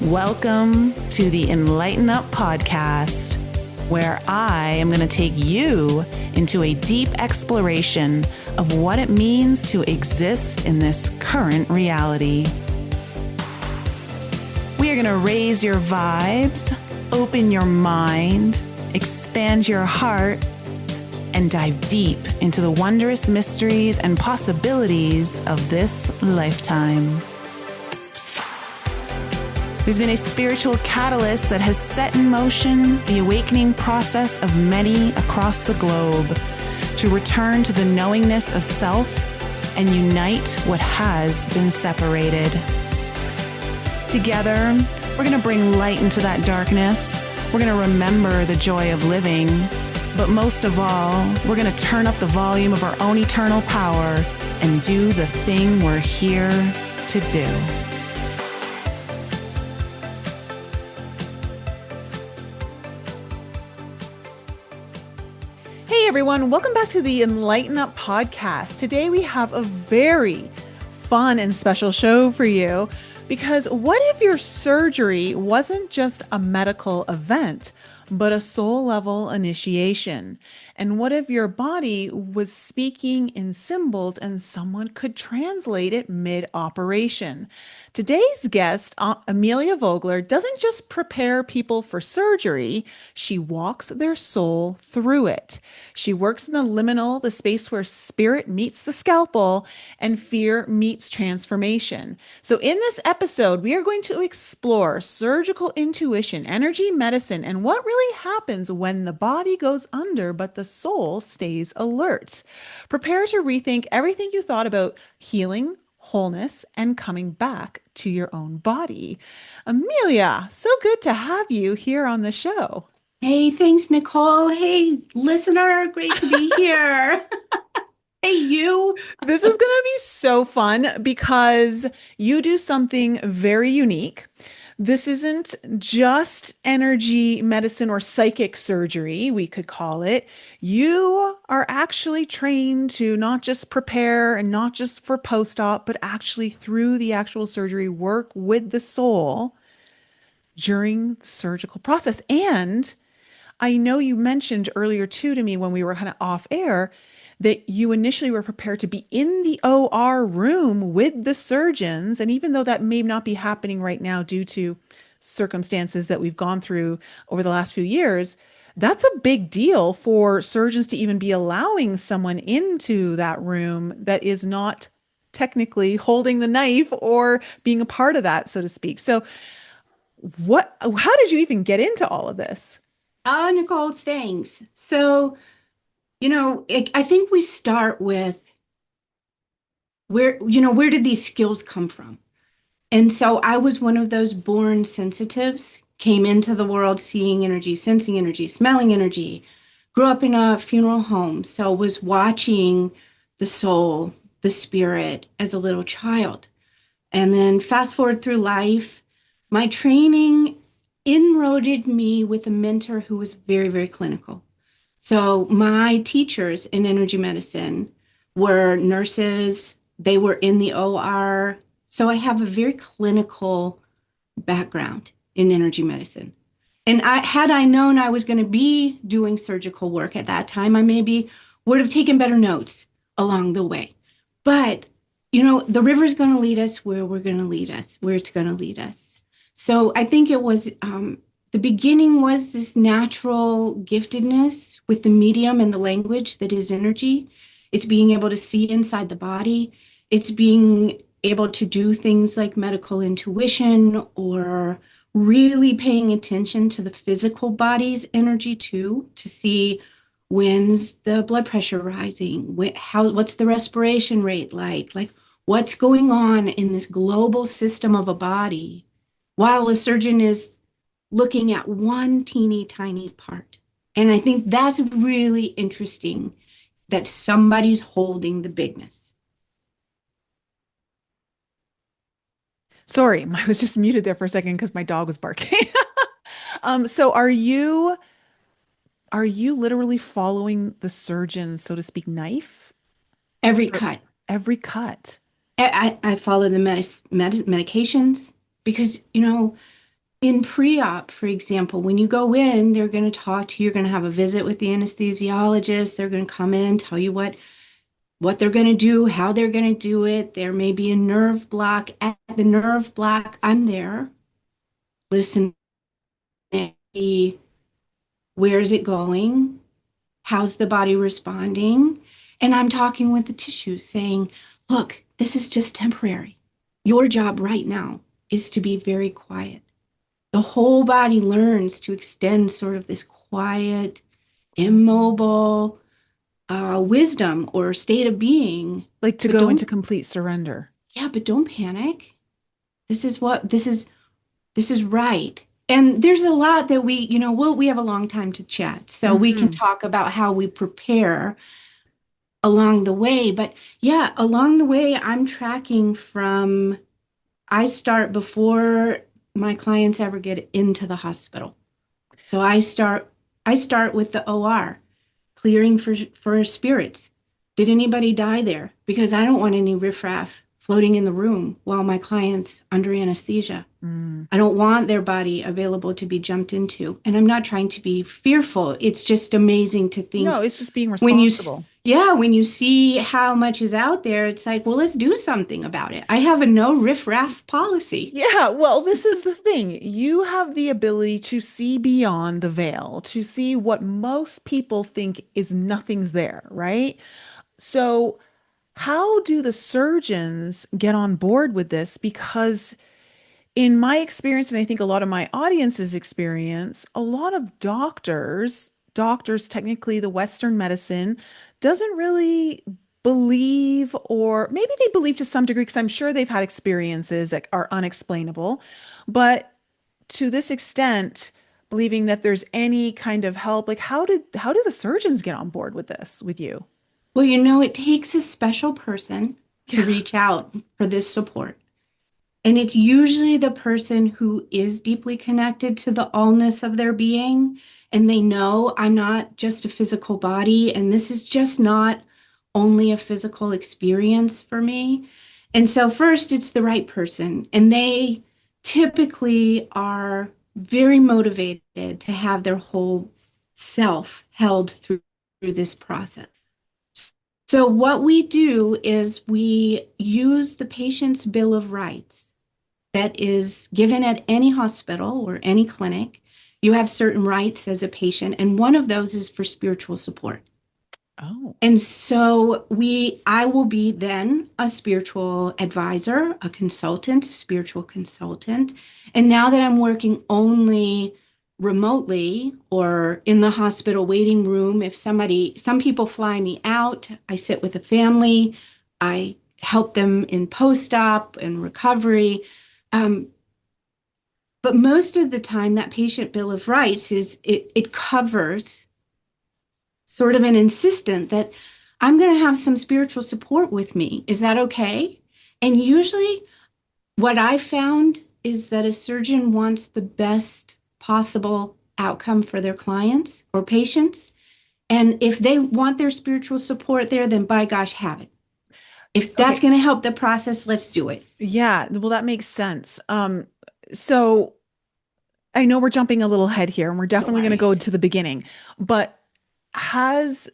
Welcome to the Enlighten Up podcast, where I am going to take you into a deep exploration of what it means to exist in this current reality. We are going to raise your vibes, open your mind, expand your heart, and dive deep into the wondrous mysteries and possibilities of this lifetime. There's been a spiritual catalyst that has set in motion the awakening process of many across the globe to return to the knowingness of self and unite what has been separated. Together, we're going to bring light into that darkness. We're going to remember the joy of living. But most of all, we're going to turn up the volume of our own eternal power and do the thing we're here to do. Hey everyone, welcome back to the Enlighten Up podcast. Today we have a very fun and special show for you because what if your surgery wasn't just a medical event, but a soul level initiation? And what if your body was speaking in symbols and someone could translate it mid-operation? Today's guest, Amelia Vogler, doesn't just prepare people for surgery, she walks their soul through it. She works in the liminal, the space where spirit meets the scalpel and fear meets transformation. So in this episode, we are going to explore surgical intuition, energy medicine, and what really happens when the body goes under, but the soul stays alert. Prepare to rethink everything you thought about healing, wholeness, and coming back to your own body. Amelia, so good to have you here on the show. Hey, thanks, Nicole. Hey, listener, great to be here. Hey, you. This is going to be so fun because you do something very unique. This isn't just energy medicine or psychic surgery, we could call it. You are actually trained to not just prepare and not just for post-op, but actually through the actual surgery, work with the soul during the surgical process. And I know you mentioned earlier too to me when we were kind of off air that you initially were prepared to be in the OR room with the surgeons. And even though that may not be happening right now due to circumstances that we've gone through over the last few years, that's a big deal for surgeons to even be allowing someone into that room that is not technically holding the knife or being a part of that, so to speak. So how did you even get into all of this? Oh, Nicole, thanks. So, I think we start with where did these skills come from? And so I was one of those born sensitives, came into the world seeing energy, sensing energy, smelling energy, grew up in a funeral home. So was watching the soul, the spirit as a little child. And then fast forward through life, my training inroaded me with a mentor who was very, very clinical. So my teachers in energy medicine were nurses. They were in the OR. So I have a very clinical background in energy medicine. And had I known I was going to be doing surgical work at that time, I maybe would have taken better notes along the way. But, the river is going to lead us where we're going to lead us, where it's going to lead us. So I think it was the beginning was this natural giftedness with the medium and the language that is energy. It's being able to see inside the body. It's being able to do things like medical intuition or really paying attention to the physical body's energy too, to see when's the blood pressure rising, what's the respiration rate like what's going on in this global system of a body while a surgeon is looking at one teeny tiny part. And I think that's really interesting that somebody's holding the bigness. Sorry, I was just muted there for a second because my dog was barking. So are you literally following the surgeon's, so to speak, knife? Every cut. Every cut. I follow the medications because, In pre-op, for example, when you go in, they're going to talk to you, you're going to have a visit with the anesthesiologist. They're going to come in, tell you what they're going to do, how they're going to do it. There may be a nerve block. At the nerve block, I'm there listening. Where's it going? How's the body responding? And I'm talking with the tissue saying, look, this is just temporary. Your job right now is to be very quiet. The whole body learns to extend sort of this quiet, immobile wisdom or state of being. Like to But go into don't, complete surrender. yeah, but don't panic. This is right. And there's a lot that we have a long time to chat. So we can Hmm. talk about how we prepare along the way. But yeah, along the way, I'm tracking from I start before my clients ever get into the hospital. So I start with the OR, clearing for spirits. Did anybody die there? Because I don't want any riffraff floating in the room while my client's under anesthesia. Mm. I don't want their body available to be jumped into. And I'm not trying to be fearful. It's just amazing to No, think it's just being when responsible. yeah, when you see how much is out there, it's like, well, let's do something about it. I have a no riffraff policy. Yeah, well, this is the thing. You have the ability to see beyond the veil, to see what most people think is nothing's there, right? So, how do the surgeons get on board with this? Because in my experience, and I think a lot of my audience's experience, a lot of doctors, technically the Western medicine, doesn't really believe, or maybe they believe to some degree, because I'm sure they've had experiences that are unexplainable, but to this extent, believing that there's any kind of help, like how do the surgeons get on board with this with you? Well, it takes a special person to Yeah. reach out for this support. And it's usually the person who is deeply connected to the allness of their being. And they know I'm not just a physical body, and this is just not only a physical experience for me. And so, first, it's the right person. And they typically are very motivated to have their whole self held through this process. So, what we do is we use the patient's Bill of Rights that is given at any hospital or any clinic. You have certain rights as a patient, and one of those is for spiritual support. Oh, And so I will be then a spiritual advisor, a consultant, a spiritual consultant. And now that I'm working only remotely or in the hospital waiting room, some people fly me out, I sit with a family, I help them in post-op and recovery. Um, but most of the time, that patient bill of rights it covers sort of an insistent that I'm going to have some spiritual support with me. Is that okay? And usually, what I found is that a surgeon wants the best possible outcome for their clients or patients. And if they want their spiritual support there, then by gosh, have it. If that's okay. going to help the process, let's do it. Yeah, well, that makes sense. So I know we're jumping a little ahead here, and we're No definitely going to go worries. to the beginning, but has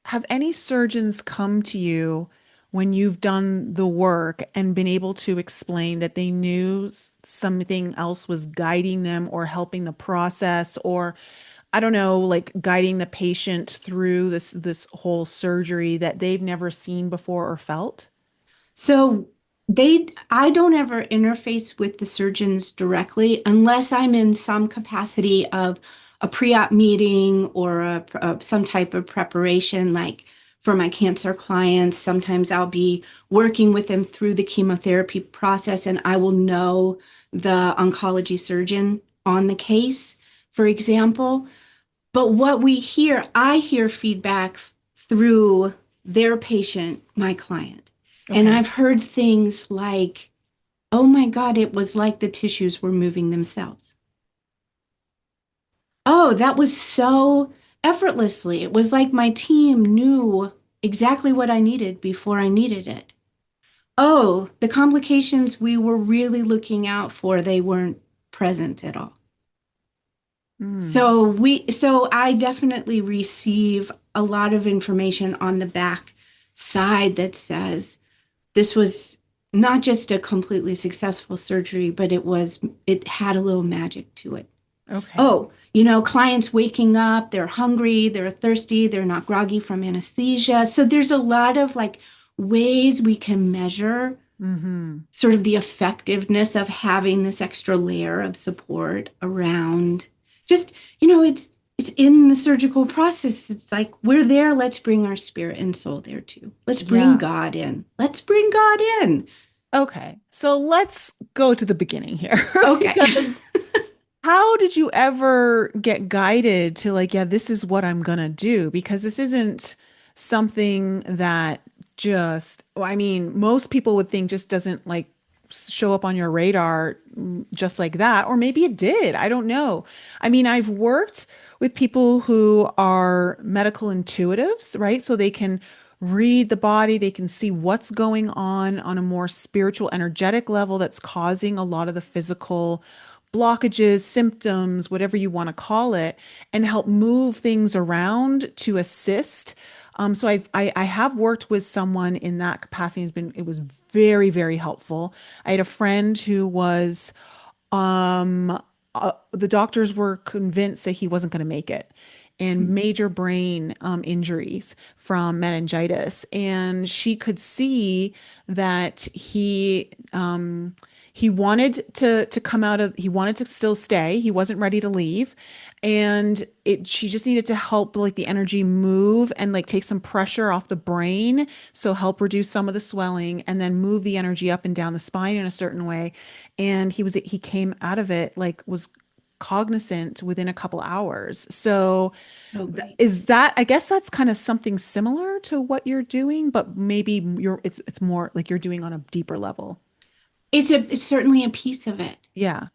have any surgeons come to you when you've done the work and been able to explain that they knew something else was guiding them or helping the process, or I don't know, like guiding the patient through this whole surgery that they've never seen before or felt? So I don't ever interface with the surgeons directly unless I'm in some capacity of a pre-op meeting or some type of preparation, like for my cancer clients. Sometimes I'll be working with them through the chemotherapy process, and I will know the oncology surgeon on the case, for example. But I hear feedback through their patient, my client. And Okay. I've heard things like, oh my God, it was like the tissues were moving themselves. Oh, that was so effortlessly. It was like my team knew exactly what I needed before I needed it. Oh, the complications we were really looking out for, they weren't. present at all. Mm. So I definitely receive a lot of information on the back side that says this was not just a completely successful surgery, but it had a little magic to it. Okay. Oh, clients waking up, they're hungry, they're thirsty, they're not groggy from anesthesia. So there's a lot of like ways we can measure Mm-hmm. sort of the effectiveness of having this extra layer of support around just, it's in the surgical process. It's like we're there, let's bring our spirit and soul there too. Let's bring Yeah. God in. Let's bring God in. Okay. So let's go to the beginning here Okay. because how did you ever get guided to like, yeah, this is what I'm gonna do? Because this isn't something that just, well, I mean, most people would think just doesn't like show up on your radar just like that, or maybe it did. I don't know. I mean, I've worked with people who are medical intuitives, right? So they can read the body, they can see what's going on a more spiritual, energetic level that's causing a lot of the physical blockages, symptoms, whatever you want to call it, and help move things around to assist. So I have worked with someone in that capacity. It was very, very helpful. I had a friend who was the doctors were convinced that he wasn't going to make it and major brain injuries from meningitis. And she could see that he wanted to come out of, he wanted to still stay. He wasn't ready to leave. And she just needed to help like the energy move and like take some pressure off the brain. So help reduce some of the swelling and then move the energy up and down the spine in a certain way. And he came out of it like was cognizant within a couple hours. So Oh, great. is that, I guess that's kind of something similar to what you're doing, but maybe it's more like you're doing on a deeper level. It's certainly a piece of it. Yeah.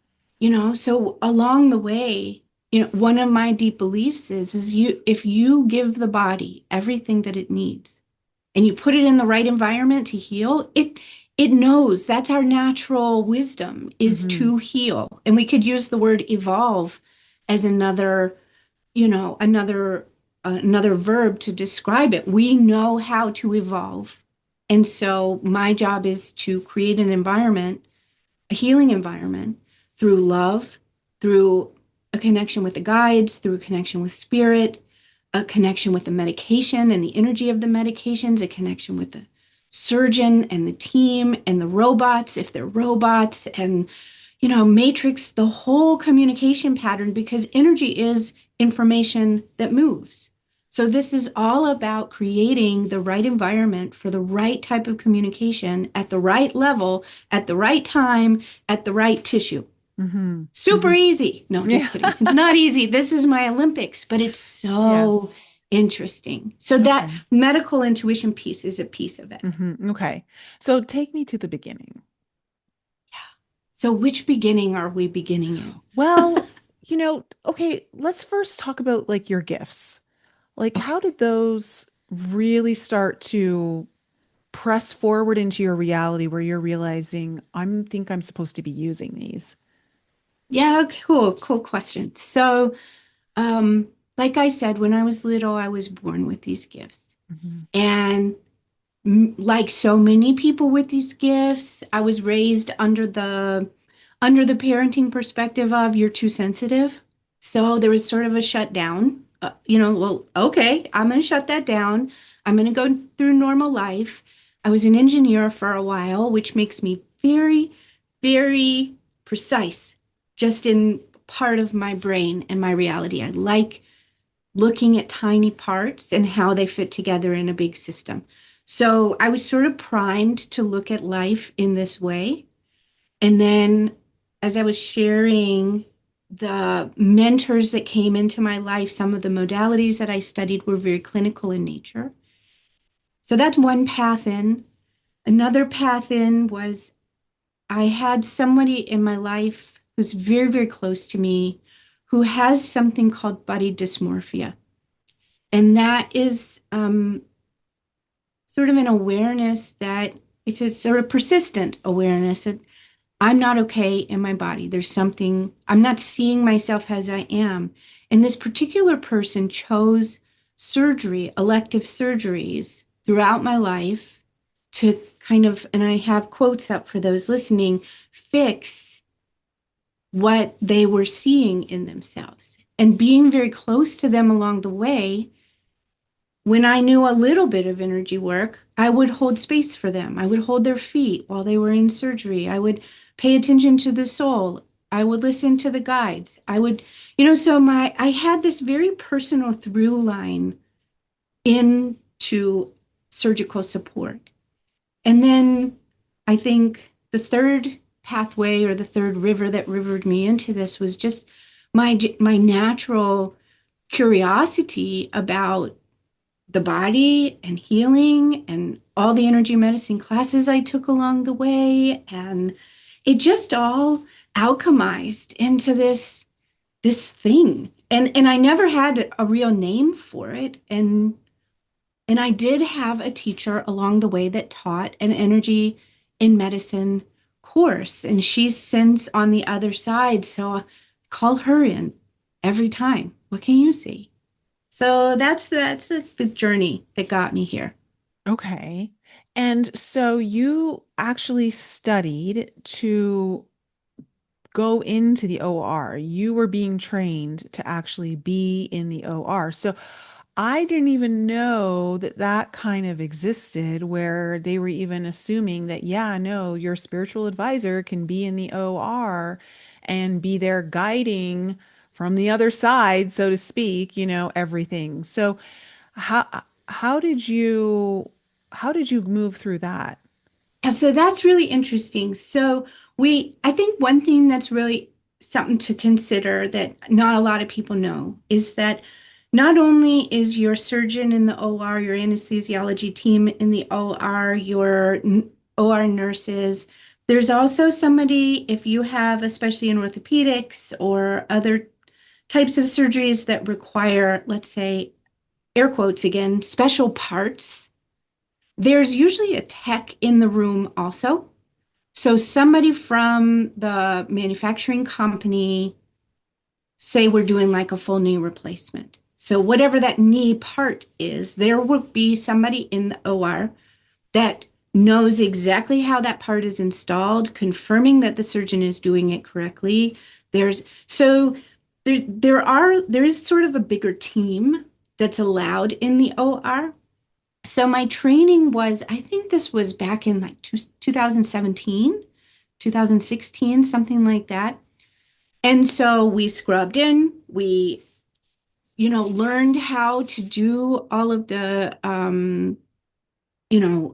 So along the way, one of my deep beliefs is if you give the body everything that it needs and you put it in the right environment to heal, it knows that's our natural wisdom is Hmm. to heal. And we could use the word evolve as another verb to describe it. We know how to evolve. And so my job is to create an environment, a healing environment through love, through a connection with the guides, through a connection with spirit, a connection with the medication and the energy of the medications, a connection with the surgeon and the team and the robots, if they're robots, and, matrix the whole communication pattern because energy is information that moves. So this is all about creating the right environment for the right type of communication at the right level, at the right time, at the right tissue. Hmm. Super Hmm. easy. No, just Yeah. kidding. It's not easy. This is my Olympics, but it's Yeah. so interesting. So that Okay. medical intuition piece is a piece of it. Hmm. Okay. So take me to the beginning. So which beginning are we beginning in? Well, okay, let's first talk about like your gifts. Like, Okay. how did those really start to press forward into your reality where you're realizing I'm supposed to be using these? Yeah, cool question. So, like I said, when I was little, I was born with these gifts. Hmm. And like so many people with these gifts, I was raised under the parenting perspective of you're too sensitive. So there was sort of a shutdown. Well, okay, I'm going to shut that down. I'm going to go through normal life. I was an engineer for a while, which makes me very, very precise just in part of my brain and my reality. I like looking at tiny parts and how they fit together in a big system. So I was sort of primed to look at life in this way. And then as I was sharing the mentors that came into my life, some of the modalities that I studied were very clinical in nature. So that's one path in. Another path in was I had somebody in my life who's very, very close to me who has something called body dysmorphia. And that is sort of an awareness that it's a sort of persistent awareness. I'm not okay in my body. There's something, I'm not seeing myself as I am. And this particular person chose surgery, elective surgeries throughout my life to kind of, and I have quotes up for those listening, fix what they were seeing in themselves. And being very close to them along the way, when I knew a little bit of energy work, I would hold space for them. I would hold their feet while they were in surgery. I would pay attention to the soul. I would listen to the guides. I would, so I had this very personal through line into surgical support. And then I think the third pathway or the third river that rivered me into this was just my natural curiosity about the body and healing and all the energy medicine classes I took along the way. And it just all alchemized into this thing. And I never had a real name for it. And I did have a teacher along the way that taught an energy in medicine course. And she's since on the other side. So I call her in every time. What can you see? So that's the journey that got me here. Okay. And so you actually studied to go into the OR. You were being trained to actually be in the OR. So I didn't even know that that kind of existed where they were even assuming that, yeah, no, your spiritual advisor can be in the OR and be there guiding from the other side, so to speak, everything. So how how did you how did you move through that? And so that's really interesting. So I think one thing that's really something to consider that not a lot of people know is that not only is your surgeon in the OR, your anesthesiology team in the OR, your OR nurses, there's also somebody, if you have, especially in orthopedics or other types of surgeries that require, let's say, air quotes again, special parts, there's usually a tech in the room also. So somebody from the manufacturing company, say we're doing like a full knee replacement. So whatever that knee part is, there will be somebody in the OR that knows exactly how that part is installed, confirming that the surgeon is doing it correctly. There's so there is sort of a bigger team that's allowed in the OR. So my training was, I think this was back in like 2017, 2016, something like that. And so we scrubbed in, we, learned how to do all of the,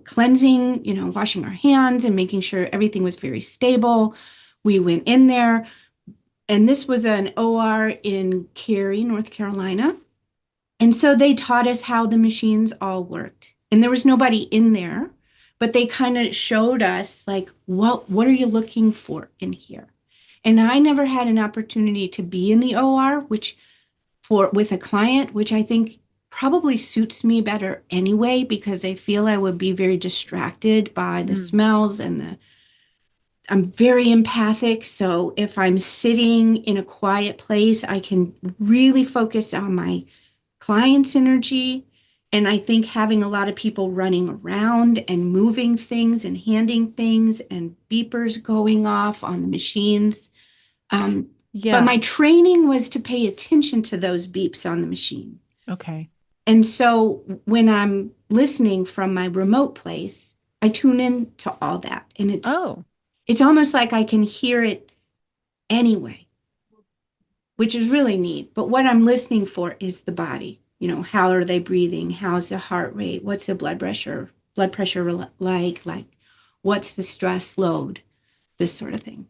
cleansing, washing our hands and making sure everything was very stable. We went in there, and this was an OR in Cary, North Carolina. And so they taught us how the machines all worked. And there was nobody in there, but they kind of showed us like what are you looking for in here? And I never had an opportunity to be in the OR, which for with a client, which I think probably suits me better anyway, because I feel I would be very distracted by the Mm. smells and I'm very empathic. So if I'm sitting in a quiet place, I can really focus on my client's energy. And I think having a lot of people running around and moving things and handing things and beepers going off on the machines. Um, but Yeah. my training was to pay attention to those beeps on the machine. Okay. And so when I'm listening from my remote place, I tune in to all that. And Oh. it's almost like I can hear it anyway, which is really neat. But what I'm listening for is the body. How are they breathing? How's the heart rate? What's the blood pressure like what's the stress load? This sort of thing.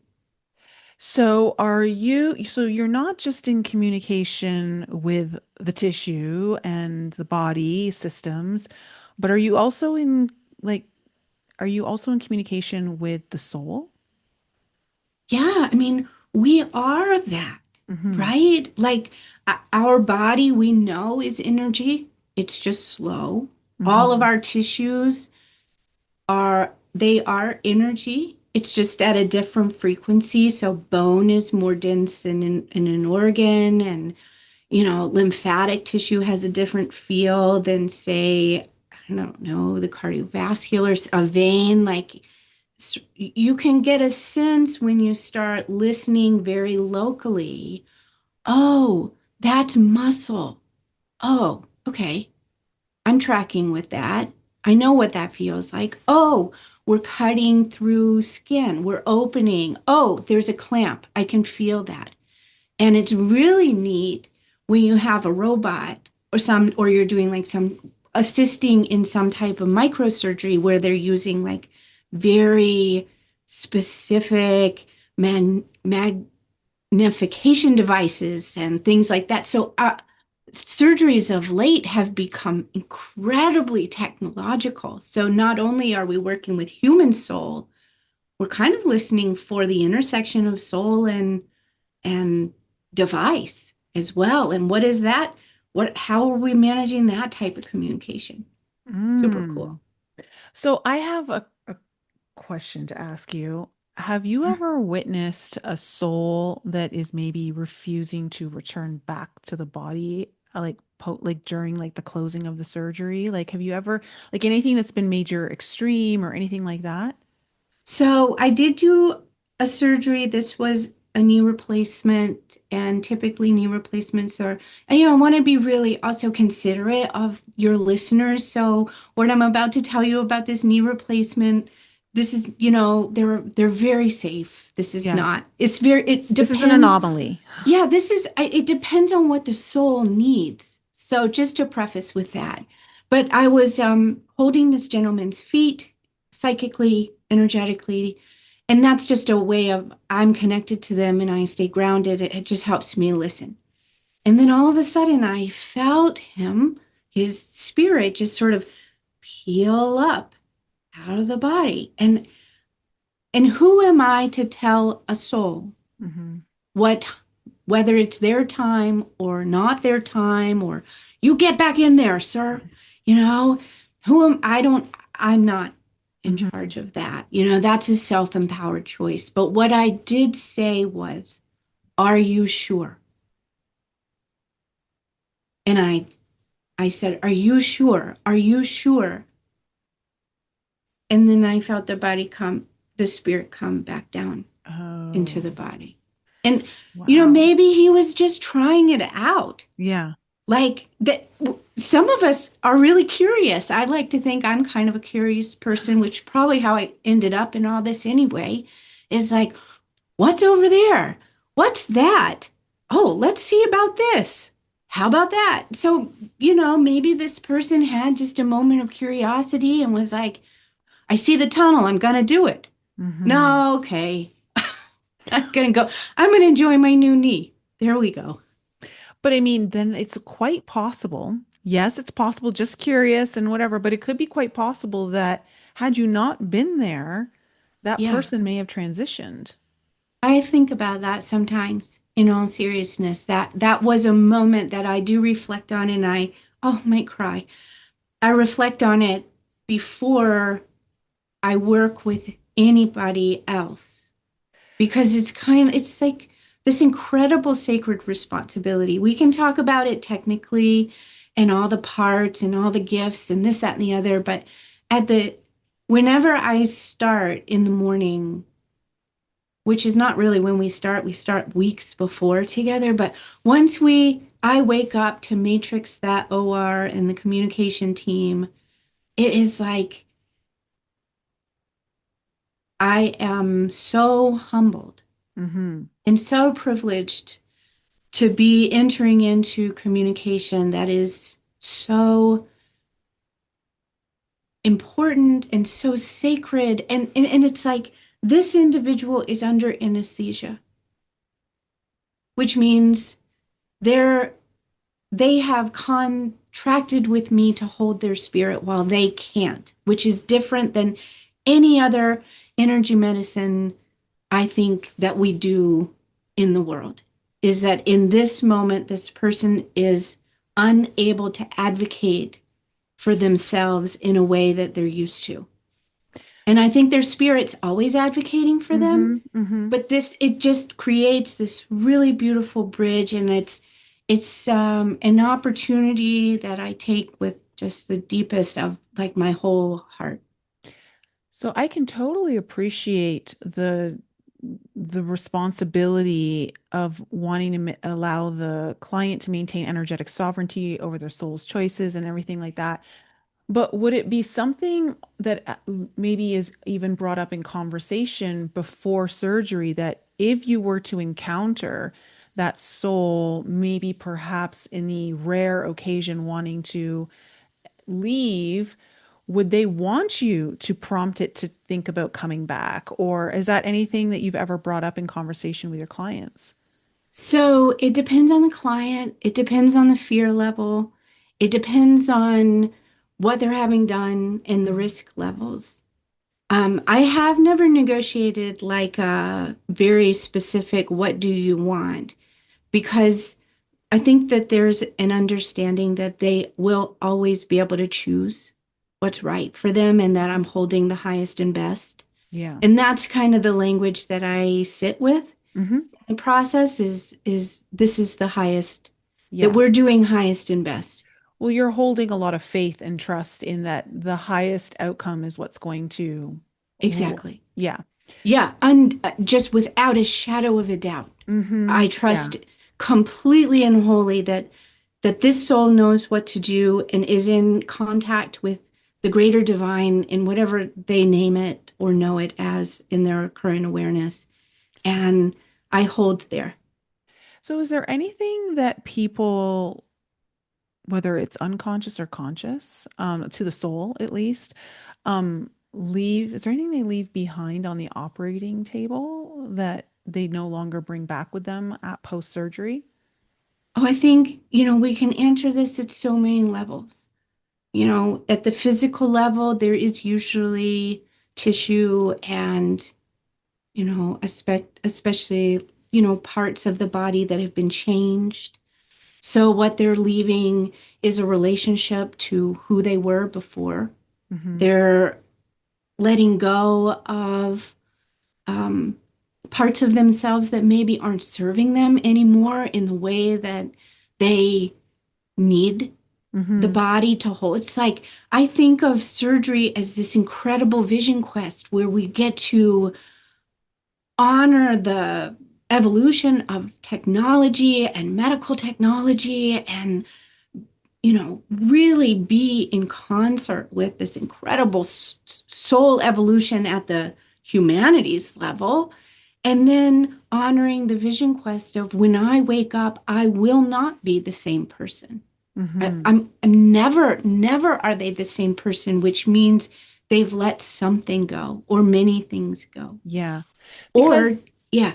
So you're not just in communication with the tissue and the body systems, but like are you also in communication with the soul? Yeah, I mean, we are that, Hmm. right? Like our body, we know is energy. It's just slow. All of Hmm. our tissues they are energy. It's just at a different frequency. So bone is more dense than in an organ, and lymphatic tissue has a different feel than, say, I don't know, the cardiovascular, a vein. Like you can get a sense when you start listening very locally. Oh, that's muscle. Oh, okay. I'm tracking with that. I know what that feels like. Oh, we're cutting through skin. We're opening. Oh, there's a clamp. I can feel that. And it's really neat when you have a robot or you're doing like some assisting in some type of microsurgery where they're using like very specific magnification devices and things like that. So surgeries of late have become incredibly technological. So not only are we working with human soul, we're kind of listening for the intersection of soul and device as well. And what is that? How are we managing that type of communication? Super Mm. cool. So I have a question to ask you. Have you ever witnessed a soul that is maybe refusing to return back to the body, like during like the closing of the surgery? Like, have you ever like anything that's been major extreme or anything like that? So I did do a surgery. This was a knee replacement, and typically knee replacements are, and I want to be really also considerate of your listeners. So what I'm about to tell you about this knee replacement, this is, they're very safe. This is Yeah. not, it's very, it This is an depends. anomaly. Yeah, it depends on what the soul needs. So just to preface with that. But I was holding this gentleman's feet psychically, energetically, and that's just a way of I'm connected to them and I stay grounded. It just helps me listen. And then all of a sudden I felt his spirit just sort of peel up out of the body. And who am I to tell a soul Hmm. what whether it's their time or not their time, or you get back in there, sir? you know who am I? Don't I'm not in Hmm. charge of that. That's a self-empowered choice. But what I did say was, are you sure? And I said, are you sure? Are you sure? And then I felt the spirit come back down into the Oh, body. And wow. maybe he was just trying it out. Yeah. Like that, some of us are really curious. I like to think I'm kind of a curious person, which probably how I ended up in all this anyway, is like, what's over there? What's that? Oh, let's see about this. How about that? So, maybe this person had just a moment of curiosity and was like, I see the tunnel. I'm going to do it. Hmm. No, okay. I'm going to go. I'm going to enjoy my new knee. There we go. But I mean, then it's quite possible. Yes, it's possible, just curious and whatever, but it could be quite possible that had you not been there, that Yeah. person may have transitioned. I think about that sometimes, in all seriousness. That was a moment that I do reflect on, and I might cry. I reflect on it before I work with anybody else, because it's like this incredible sacred responsibility. We can talk about it technically and all the parts and all the gifts and this, that, and the other, but at the whenever I start in the morning, which is not really when we start weeks before together. But I wake up to matrix that OR and the communication team, it is like I am so humbled Hmm. and so privileged to be entering into communication that is so important and so sacred. And it's like this individual is under anesthesia, which means they're they have contracted with me to hold their spirit while they can't, which is different than any other energy medicine I think that we do in the world. Is that in this moment, this person is unable to advocate for themselves in a way that they're used to. And I think their spirit's always advocating for them. Mm-hmm. Mm-hmm. But it just creates this really beautiful bridge, and it's an opportunity that I take with just the deepest of like my whole heart. So I can totally appreciate the responsibility of wanting to allow the client to maintain energetic sovereignty over their soul's choices and everything like that. But would it be something that maybe is even brought up in conversation before surgery that if you were to encounter that soul, maybe perhaps in the rare occasion wanting to leave, would they want you to prompt it to think about coming back? Or is that anything that you've ever brought up in conversation with your clients? So it depends on the client, it depends on the fear level, it depends on what they're having done and the Mhm. risk levels. I have never negotiated like a very specific, what do you want? Because I think that there's an understanding that they will always be able to choose what's right for them and that I'm holding the highest and best. Yeah. And that's kind of the language that I sit with. Hmm. The process is this is the highest that Yeah. we're doing highest and best. Well, you're holding a lot of faith and trust in that the highest outcome is what's going to rule. Exactly. Yeah. Yeah, and just without a shadow of a doubt. Hmm. I Yeah. trust completely and wholly that this soul knows what to do and is in contact with the greater divine in whatever they name it or know it as in their current awareness. And I hold there. So is there anything that people, whether it's unconscious or conscious, to the soul at least, leave, is there anything they leave behind on the operating table that they no longer bring back with them at post-surgery? Oh, I think, we can answer this at so many levels. At the physical level, there is usually tissue and, especially, parts of the body that have been changed. So what they're leaving is a relationship to who they were before. Hmm. They're letting go of um, parts of themselves that maybe aren't serving them anymore in the way that they need the Hmm. body to hold. It's like I think of surgery as this incredible vision quest where we get to honor the evolution of technology and medical technology and really be in concert with this incredible soul evolution at the humanities level. And then honoring the vision quest of when I wake up, I will not be the same person. Hmm. I'm never are they the same person, which means they've let something go or many things go. Yeah. Or, Because, yeah,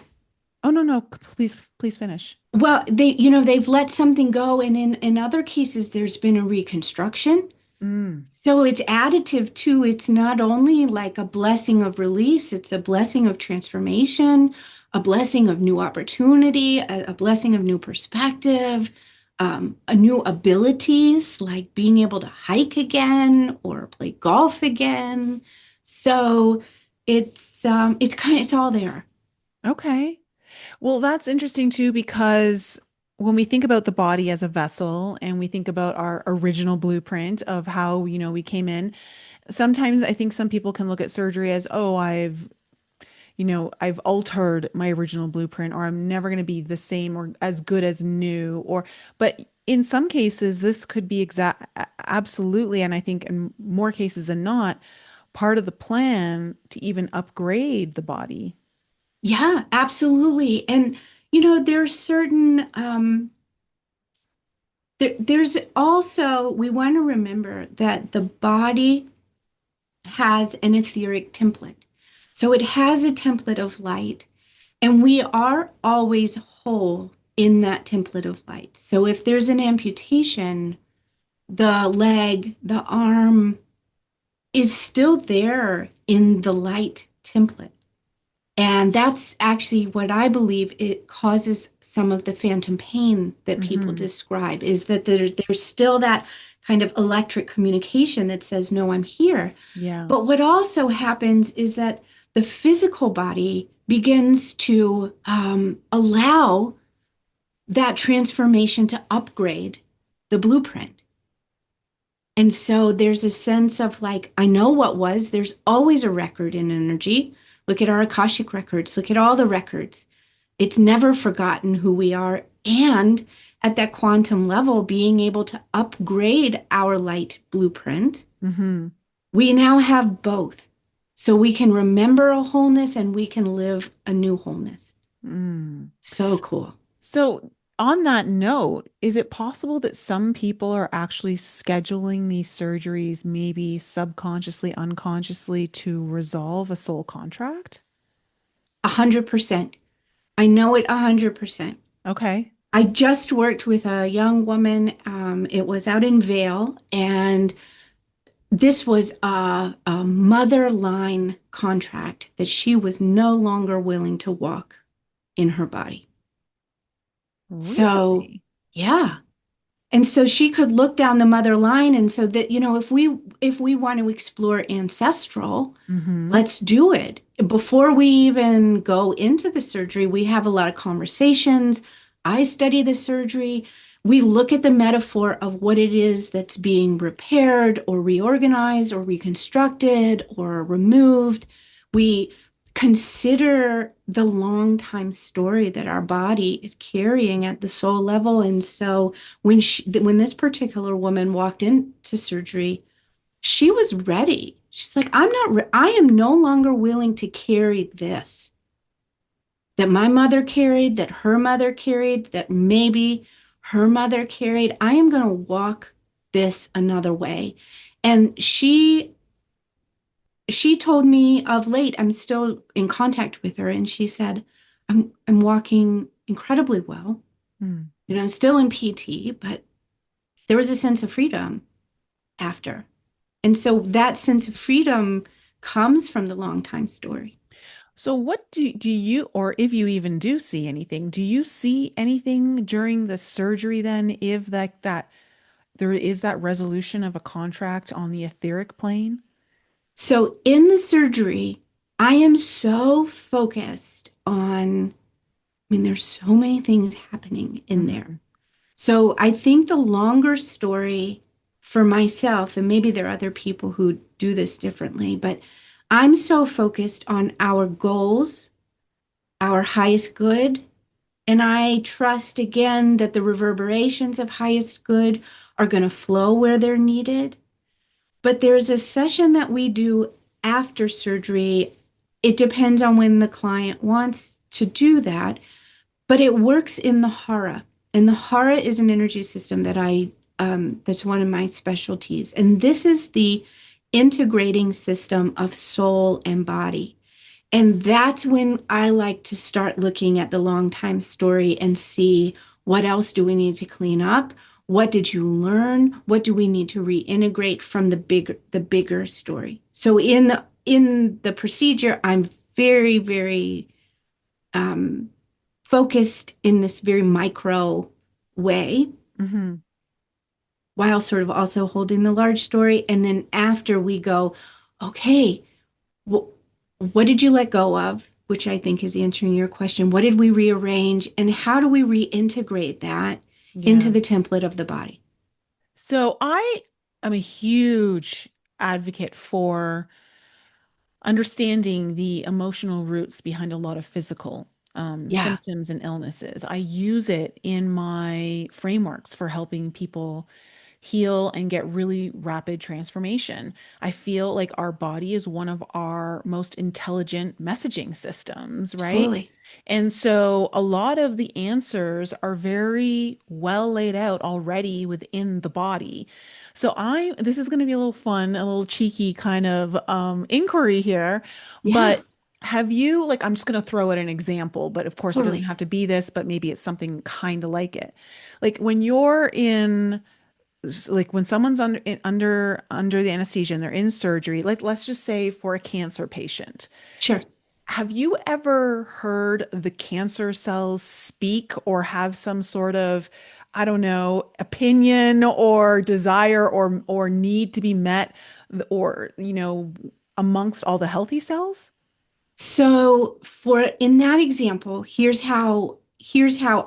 oh no, no, please finish. well, they've let something go, and in other cases, there's been a reconstruction. Mm. So it's additive too. It's not only like a blessing of release, it's a blessing of transformation, a blessing of new opportunity, a blessing of new perspective, a new abilities like being able to hike again or play golf again. So it's all there. Okay. Well, that's interesting too, because when we think about the body as a vessel and we think about our original blueprint of how, we came in, sometimes I think some people can look at surgery as, oh, I've altered my original blueprint, or I'm never going to be the same or as good as new, but in some cases, this could be absolutely, and I think in more cases than not, part of the plan to even upgrade the body. Yeah, absolutely. And there's certain there's also we want to remember that the body has an etheric template. So it has a template of light, and we are always whole in that template of light. So if there's an amputation, the leg, the arm is still there in the light template. And that's actually what I believe it causes some of the phantom pain that people Hmm. describe is that there's still that kind of electric communication that says, no, I'm here. Yeah. But what also happens is that the physical body begins to allow that transformation to upgrade the blueprint. And so there's a sense of like, I know what was, there's always a record in energy. Look at our Akashic records, look at all the records. It's never forgotten who we are. And at that quantum level, being able to upgrade our light blueprint, Hmm. we now have both. So we can remember a wholeness and we can live a new wholeness. Mm. So cool. So, on that note, is it possible that some people are actually scheduling these surgeries, maybe subconsciously, unconsciously, to resolve a soul contract? 100%. I know it 100%. Okay. I just worked with a young woman. It was out in Vale, and this was a mother line contract that she was no longer willing to walk in her body. So, Really? yeah. And so she could look down the mother line, and so that, if we want to explore ancestral, Hmm. let's do it. Before we even go into the surgery, we have a lot of conversations. I study the surgery. We look at the metaphor of what it is that's being repaired or reorganized or reconstructed or removed. We consider the long time story that our body is carrying at the soul level. And so when this particular woman walked into surgery, she was ready. She's like, I am no longer willing to carry this that my mother carried, that her mother carried, that maybe her mother carried. I am going to walk this another way. And she told me of late, I'm still in contact with her, and she said, I'm walking incredibly well. Mm. I'm still in PT, but there was a sense of freedom after. And so that sense of freedom comes from the long time story. So, what do you, or if you even do see anything, do you see anything during the surgery then, if that there is that resolution of a contract on the etheric plane? So in the surgery, I am so focused on, there's so many things happening in there. Hmm. So I think the longer story for myself, and maybe there are other people who do this differently, but I'm so focused on our goals, our highest good. And I trust again that the reverberations of highest good are going to flow where they're needed. But there's a session that we do after surgery. It depends on when the client wants to do that, but it works in the hara. And the hara is an energy system that's one of my specialties. And this is the integrating system of soul and body. And that's when I like to start looking at the long time story and see what else do we need to clean up? What did you learn? What do we need to reintegrate from the bigger story? So in the procedure, I'm very, very um, focused in this very micro way Hmm. while sort of also holding the large story. And then after we go, okay, wh- what did you let go of? Which I think is answering your question. What did we rearrange? And how do we reintegrate that into Yeah. the template of the body? So I am a huge advocate for understanding the emotional roots behind a lot of physical Yeah, symptoms and illnesses. I use it in my frameworks for helping people heal and get really rapid transformation. I feel like our body is one of our most intelligent messaging systems, right? totally. And so a lot of the answers are very well laid out already within the body. So this is going to be a little fun, a little cheeky kind of inquiry here, Yeah, but have you, like, I'm just going to throw out an example, but of course it doesn't totally. have to be this, but maybe it's something kind of like it. Like when you're in like when someone's under the anesthesia and they're in surgery, like let's just say for a cancer patient, Sure. Have you ever heard the cancer cells speak or have some sort of, I don't know, opinion or desire or need to be met or, amongst all the healthy cells? So for in that example, here's how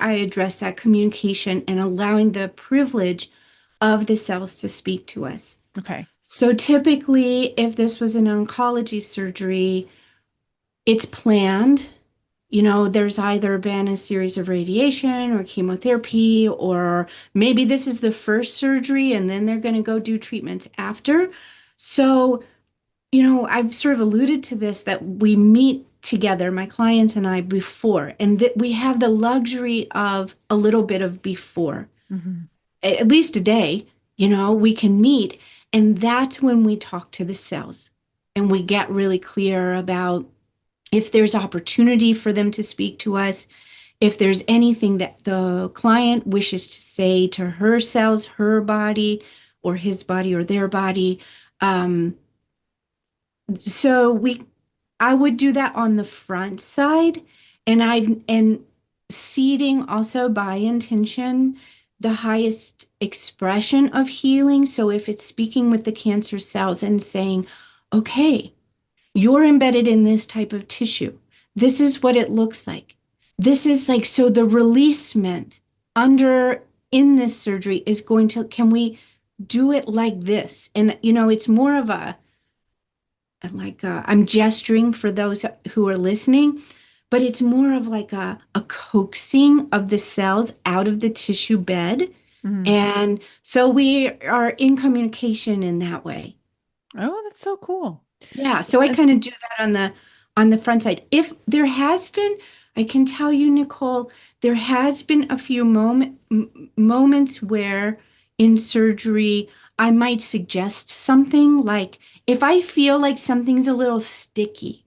I address that communication and allowing the privilege of the cells to speak to us. Okay. So typically, if this was an oncology surgery, it's planned. There's either been a series of radiation or chemotherapy, or maybe this is the first surgery and then they're going to go do treatments after. So, I've sort of alluded to this that we meet together, my clients and I, before, and that we have the luxury of a little bit of before, Hmm. at least a day, we can meet. And that's when we talk to the cells and we get really clear about if there's opportunity for them to speak to us, if there's anything that the client wishes to say to her cells, her body, or his body, or their body. Um, so I would do that on the front side, and seeding also by intention the highest expression of healing. So if it's speaking with the cancer cells and saying, okay, you're embedded in this type of tissue. This is what it looks like. This is like, so the releasement under in this surgery is going to, can we do it like this? And, it's more of I'm gesturing for those who are listening, but it's more of like a coaxing of the cells out of the tissue bed. Hmm. And so we are in communication in that way. Oh, that's so cool. Yeah, so I As- kind of do that on the front side. If there has been, I can tell you, Nicole, there has been a few moments where in surgery I might suggest something like if I feel like something's a little sticky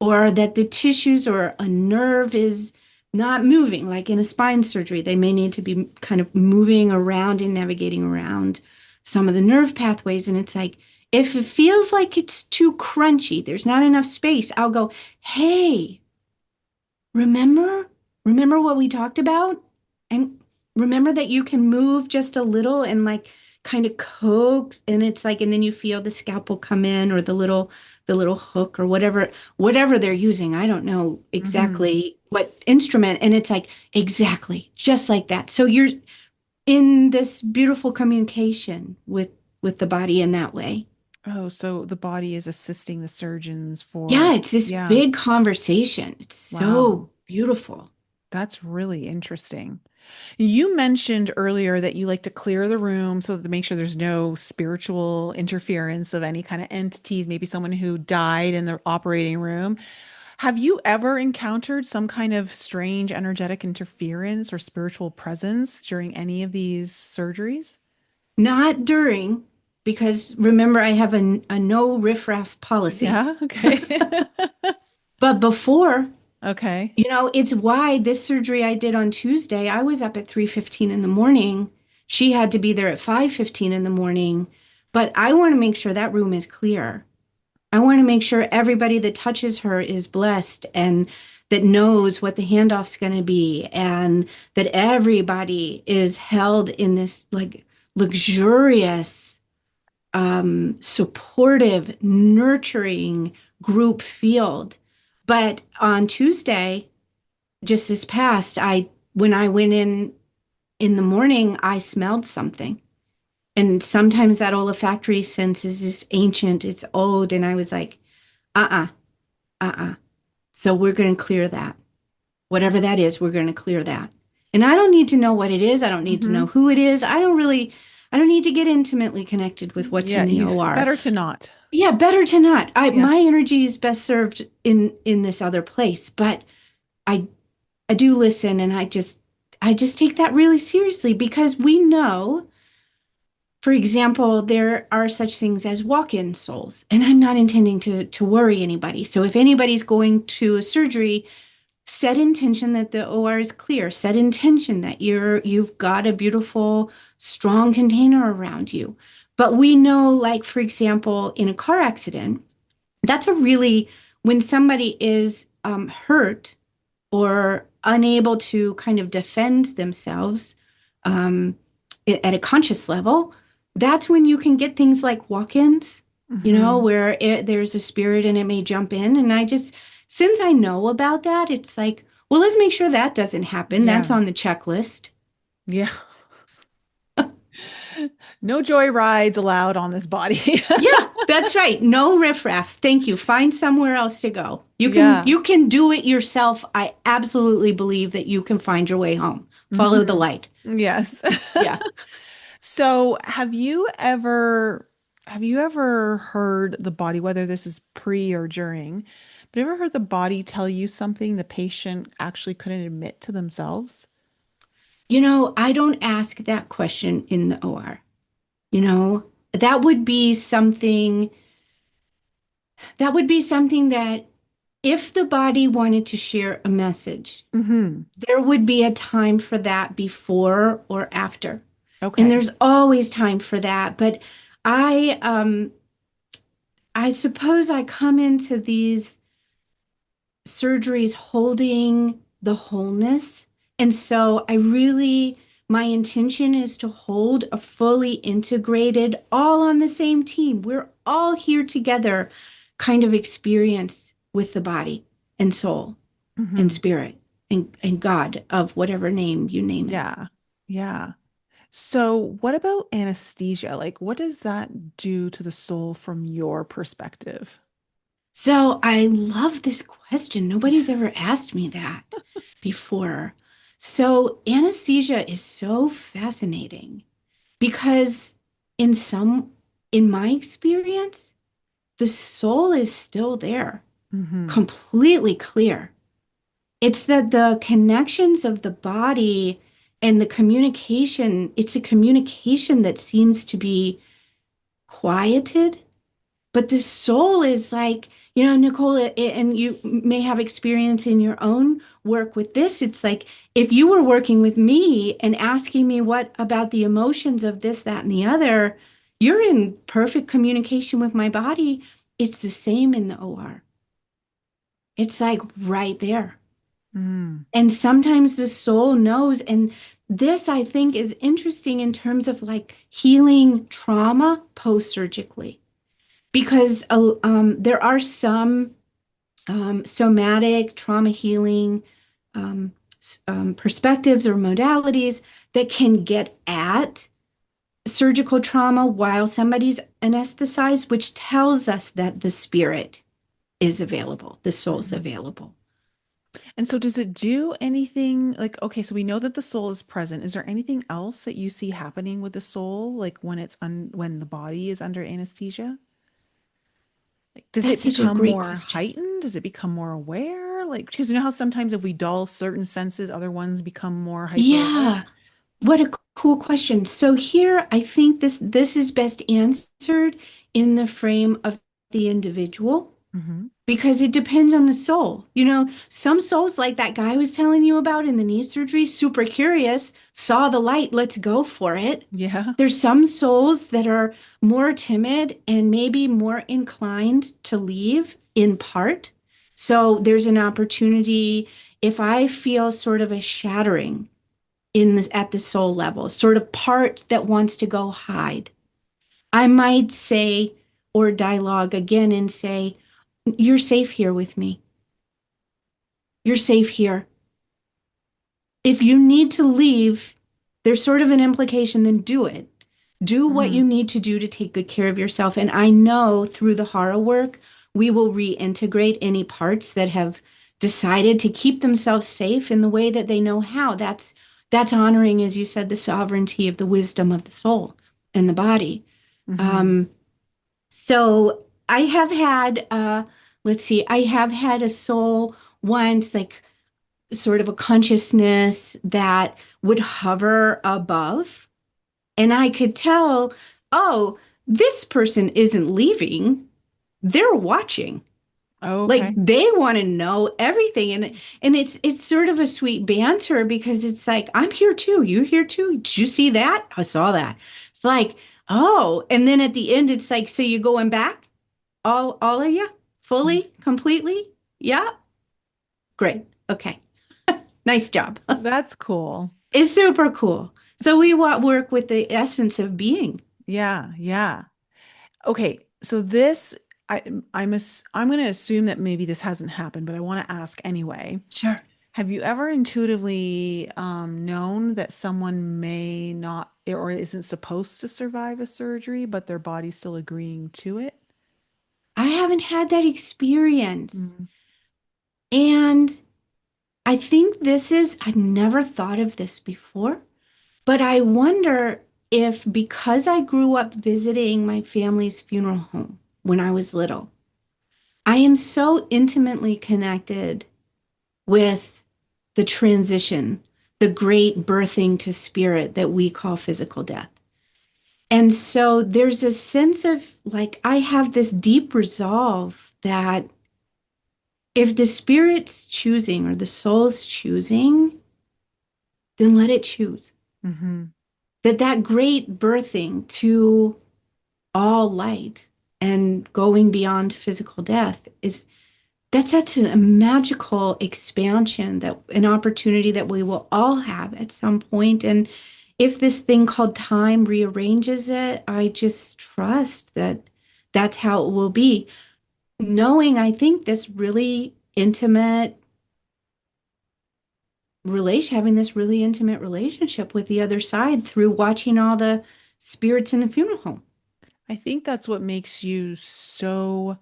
or that the tissues or a nerve is not moving, like in a spine surgery, they may need to be kind of moving around and navigating around some of the nerve pathways. And it's like, if it feels like it's too crunchy, there's not enough space, I'll go, hey, remember? Remember what we talked about? And remember that you can move just a little and like kind of coax and it's like and then you feel the scalpel come in or the little hook or whatever they're using. I don't know Mhm. exactly what instrument and it's like exactly just like that. So you're in this beautiful communication with the body in that way. Oh, so the body is assisting the surgeons Yeah, for, it's this yeah. big conversation. It's Wow. so beautiful. That's really interesting. You mentioned earlier that you like to clear the room so to make sure there's no spiritual interference of any kind of entities, maybe someone who died in the operating room. Have you ever encountered some kind of strange energetic interference or spiritual presence during any of these surgeries? Not during, because remember, I have a no riffraff policy. Yeah, okay. But before, Okay. it's why this surgery I did on Tuesday, I was up at 3:15 in the morning. She had to be there at 5:15 in the morning. But I want to make sure that room is clear. I want to make sure everybody that touches her is blessed and that knows what the handoff's going to be and that everybody is held in this like luxurious supportive, nurturing group field. But on Tuesday, just this past, when I went in the morning, I smelled something. And sometimes that olfactory sense is just ancient, it's old. And I was like, uh-uh, uh-uh. So we're going to clear that. Whatever that is, we're going to clear that. And I don't need to know what it is. I don't need to know Hmm. who it is. I don't need to get intimately connected with what's Yeah, in the you OR. better to not. Yeah, better to not. I Yeah. my energy is best served in this other place, but I I do listen and I just take that really seriously because we know, for example, there are such things as walk-in souls, and I'm not intending to worry anybody. So if anybody's going to a surgery, set intention that the OR is clear. Set intention that you've got a beautiful, strong container around you. But we know, like, for example, in a car accident, that's a really when somebody is hurt or unable to kind of defend themselves um, at a conscious level, that's when you can get things like walk-ins, Hmm. where there's a spirit and it may jump in. And since I know about that, it's like, well, let's make sure that doesn't happen. That's Yeah. on the checklist. Yeah. No joy rides allowed on this body. Yeah, that's right. No riffraff. Thank you. Find somewhere else to go. You can Yeah. you can do it yourself. I absolutely believe that you can find your way home. Follow the Hmm. light. Yes. Yeah. So, have you ever heard the body, whether this is pre or during, but have you ever heard the body tell you something the patient actually couldn't admit to themselves? I don't ask that question in the OR. You know, that would be something that would be something that if the body wanted to share a message, Hmm. there would be a time for that before or after. And Okay. there's always time for that, but I I suppose I come into these surgeries holding the wholeness. And so my intention is to hold a fully integrated, all on the same team. We're all here together kind of experience with the body and soul and Hmm. spirit and God of whatever name you name it. Yeah. Yeah. So, what about anesthesia? Like, what does that do to the soul from your perspective? So I love this question. Nobody's ever asked me that before. So anesthesia is so fascinating because in some in my experience, the soul is still there, Hmm. completely clear. It's that the connections of the body and the communication, it's a communication that seems to be quieted. But the soul is like, Nicole, and you may have experience in your own work with this. It's like if you were working with me and asking me what about the emotions of this, that, and the other, you're in perfect communication with my body. It's the same in the OR. It's like right there. Mm. And sometimes the soul knows. And this, I think, is interesting in terms of like healing trauma post-surgically because there are some somatic trauma healing um, perspectives or modalities that can get at surgical trauma while somebody's anesthetized, which tells us that the spirit is available, the soul's Mhm. available. And so does it do anything like, okay, so we know that the soul is present. Is there anything else that you see happening with the soul, like when the body is under anesthesia? Like, does it That's such a become great more question. heightened? Does it become more aware? Like, because you know how sometimes if we dull certain senses, other ones become more hyper aware? Yeah, what a cool question. So here, I think this is best answered in the frame of the individual Hmm. because it depends on the soul. Some souls like that guy I was telling you about in the knee surgery, super curious, saw the light, let's go for it. Yeah. There's some souls that are more timid and maybe more inclined to leave in part. So there's an opportunity if I feel sort of a shattering in this at the soul level, sort of part that wants to go hide. I might say or dialogue again and say, you're safe here with me. You're safe here. If you need to leave, there's sort of an implication, then do it. Do what Hmm. you need to do to take good care of yourself. And I know through the horror work, we will reintegrate any parts that have decided to keep themselves safe in the way that they know how. That's honoring, as you said, the sovereignty of the wisdom of the soul and the body. Hmm. Um, so I have had, let's see, I have had a soul once, like sort of a consciousness that would hover above. And I could tell, oh, this person isn't leaving. They're watching. Like Okay. they want to know everything. And it's sort of a sweet banter because it's like, I'm here too. You're here too. Did you see that? I saw that. It's like, oh, and then at the end, it's like, so you going back? All of you? Fully? Completely? Yeah. Great. Okay. Nice job. That's cool. It's super cool. So S- we work with the essence of being. Yeah, yeah. Okay, so this I'm going to assume that maybe this hasn't happened, but I want to ask anyway. Sure. Have you ever intuitively known that someone may not or isn't supposed to survive a surgery, but their body's still agreeing to it? I haven't had that experience. Mm, And I think I've never thought of this before, but I wonder if because I grew up visiting my family's funeral home when I was little, I am so intimately connected with the transition, the great birthing to spirit that we call physical death. And so there's a sense of like, I have this deep resolve that if the spirit's choosing or the soul's choosing, then let it choose. hmm That great birthing to all light and going beyond physical death is that's such a magical expansion, that an opportunity that we will all have at some point. And if this thing called time rearranges it, I just trust that that's how it will be. Knowing, I think, this really intimate having this really intimate relationship with the other side through watching all the spirits in the funeral home. I think that's what makes you so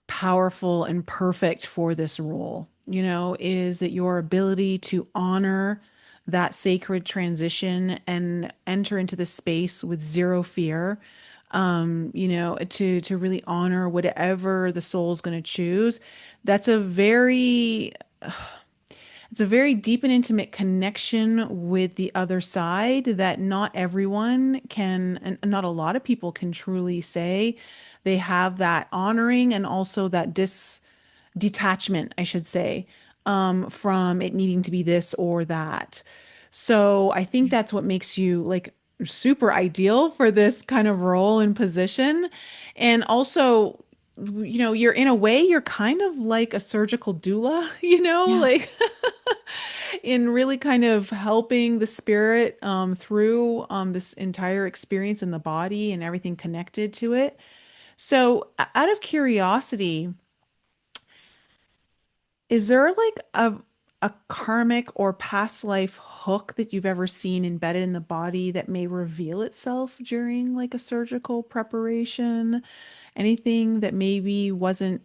powerful and perfect for this role, is that your ability to honor that sacred transition and enter into the space with zero fear, to really honor whatever the soul's going to choose. That's a very it's a very deep and intimate connection with the other side that not everyone can, and not a lot of people can truly say they have that honoring and also that detachment, I should say, from it needing to be this or that. So I think that's what makes you like super ideal for this kind of role and position. And also, you're in a way, you're kind of like a surgical doula, Yeah. like in really kind of helping the spirit through this entire experience in the body and everything connected to it. So, out of curiosity, is there like a karmic or past life hook that you've ever seen embedded in the body that may reveal itself during like a surgical preparation? Anything that maybe wasn't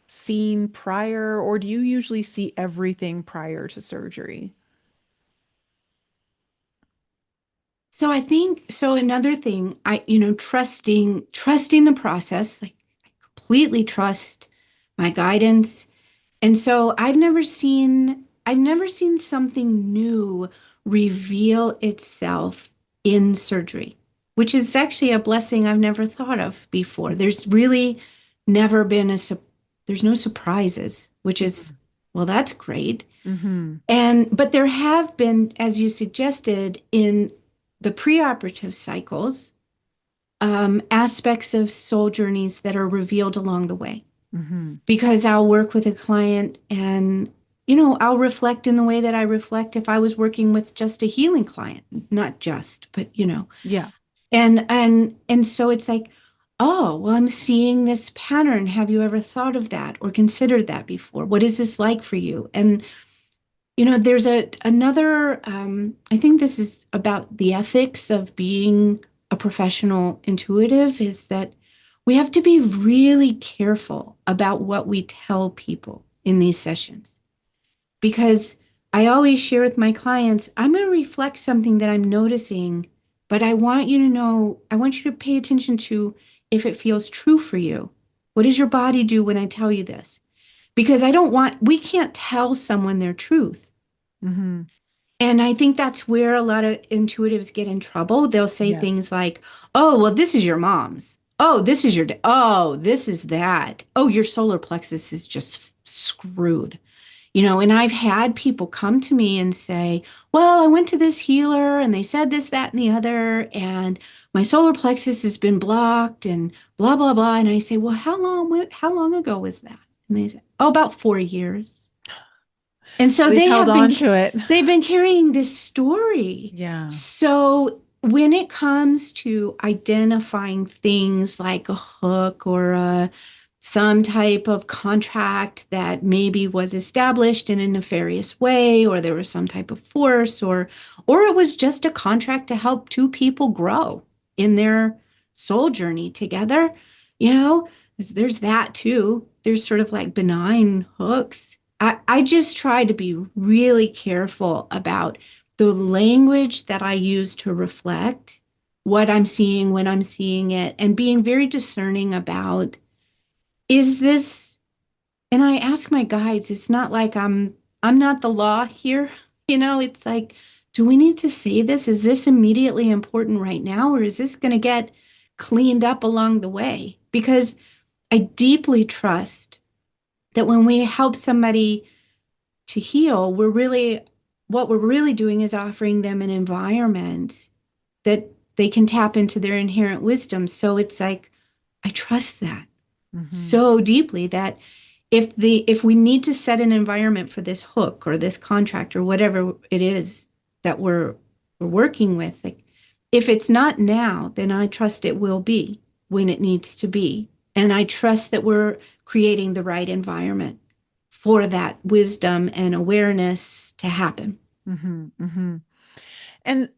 seen prior, or do you usually see everything prior to surgery? So I think so another thing, trusting the process, like I completely trust my guidance. And so I've never seen something new reveal itself in surgery, which is actually a blessing I've never thought of before. There's really never been there's no surprises, which is, well, that's great. Mm-hmm. But there have been, as you suggested, in the preoperative cycles, aspects of soul journeys that are revealed along the way. Mm-hmm. Because I'll work with a client and, I'll reflect in the way that I reflect if I was working with just a healing client, not just, but, Yeah. and so it's like, oh, well, I'm seeing this pattern. Have you ever thought of that or considered that before? What is this like for you? And there's another, I think this is about the ethics of being a professional intuitive, is that we have to be really careful about what we tell people in these sessions. Because I always share with my clients, I'm going to reflect something that I'm noticing, but I want you to pay attention to if it feels true for you. What does your body do when I tell you this? Because we can't tell someone their truth. Mm-hmm. And I think that's where a lot of intuitives get in trouble. They'll say things Yes. like, oh, well, this is your mom's. Oh, this is oh, this is that. Oh, your solar plexus is just screwed. And I've had people come to me and say, well, I went to this healer and they said this, that, and the other, and my solar plexus has been blocked and blah, blah, blah. And I say, well, how long ago was that? And they say, oh, about 4 years. And so They've held on to it. they've been carrying this story. Yeah. So when it comes to identifying things like a hook or some type of contract that maybe was established in a nefarious way, or there was some type of force, or it was just a contract to help two people grow in their soul journey together, you know, there's that too. There's sort of like benign hooks. I just try to be really careful about the language that I use to reflect what I'm seeing when I'm seeing it, and being very discerning about, is this, and I ask my guides, it's not like I'm not the law here. It's like, do we need to say this? Is this immediately important right now, or is this going to get cleaned up along the way? Because I deeply trust that when we help somebody to heal, what we're really doing is offering them an environment that they can tap into their inherent wisdom. So it's like, I trust that Hmm. so deeply that if we need to set an environment for this hook or this contract or whatever it is that we're working with, like, if it's not now, then I trust it will be when it needs to be. And I trust that we're creating the right environment for that wisdom and awareness to happen. Hmm. Hmm. And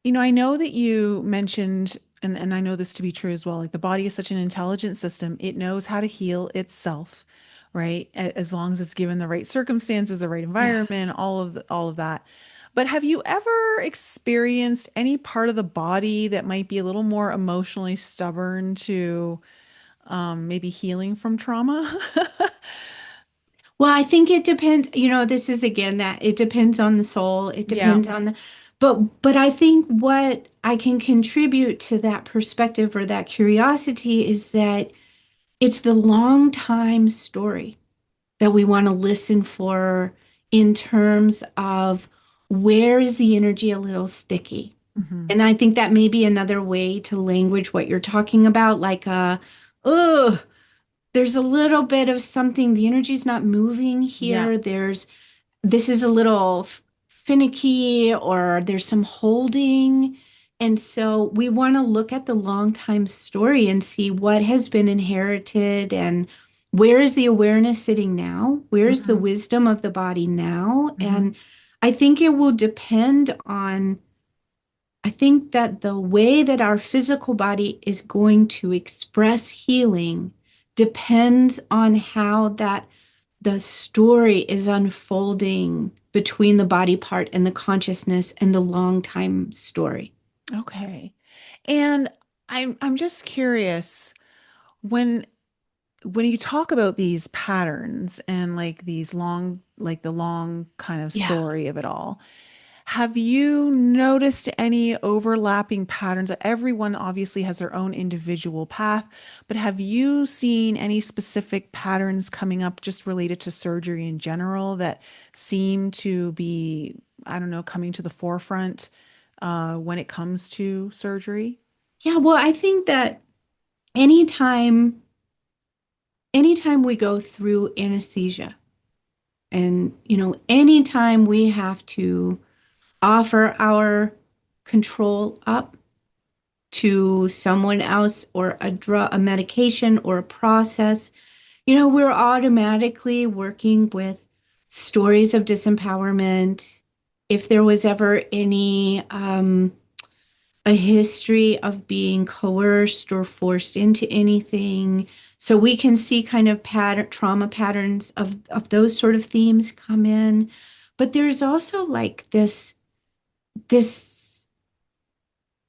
I know that you mentioned, and I know this to be true as well, like the body is such an intelligent system. It knows how to heal itself, right? As long as it's given the right circumstances, the right Yeah. environment, all of that. But have you ever experienced any part of the body that might be a little more emotionally stubborn to maybe healing from trauma? Well, I think it depends, this is again that it depends on the soul. It Yeah. depends on the, but I think what I can contribute to that perspective or that curiosity is that it's the long time story that we want to listen for, in terms of where is the energy a little sticky. Hmm. And I think that may be another way to language what you're talking about, like oh, there's a little bit of something, the energy's not moving Yeah. here. This is a little finicky, or there's some holding. And so we want to look at the long time story and see what has been inherited, and where is the awareness sitting now? Where is the Hmm. wisdom of the body now? Hmm. And I think it will depend on, I think that the way that our physical body is going to express healing depends on how that the story is unfolding between the body part and the consciousness and the long time story. Okay. And I'm just curious when you talk about these patterns and like these long, like the long kind of Yeah. story of it all, have you noticed any overlapping patterns? Everyone obviously has their own individual path, but have you seen any specific patterns coming up just related to surgery in general that seem to be, I don't know, coming to the forefront when it comes to surgery? Yeah, well, I think that anytime anytime we go through anesthesia, and anytime we have to offer our control up to someone else, or a drug, a medication, or a process, we're automatically working with stories of disempowerment. If there was ever any a history of being coerced or forced into anything, so we can see kind of trauma patterns of those sort of themes come in. But there's also like this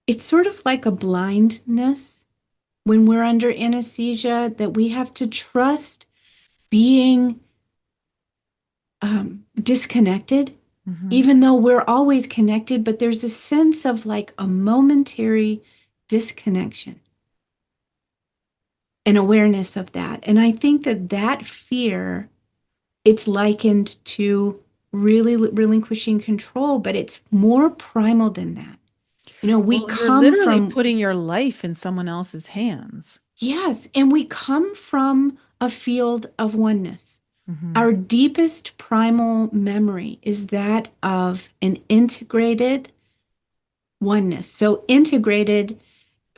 it's sort of like a blindness when we're under anesthesia, that we have to trust being disconnected, Hmm. even though we're always connected, but there's a sense of like a momentary disconnection and awareness of that. And I think that that fear, it's likened to really relinquishing control, but it's more primal than that. We Well, you're come literally from, putting your life in someone else's hands. yes, and we come from a field of oneness. Hmm. Our deepest primal memory is that of an integrated oneness. So, integrated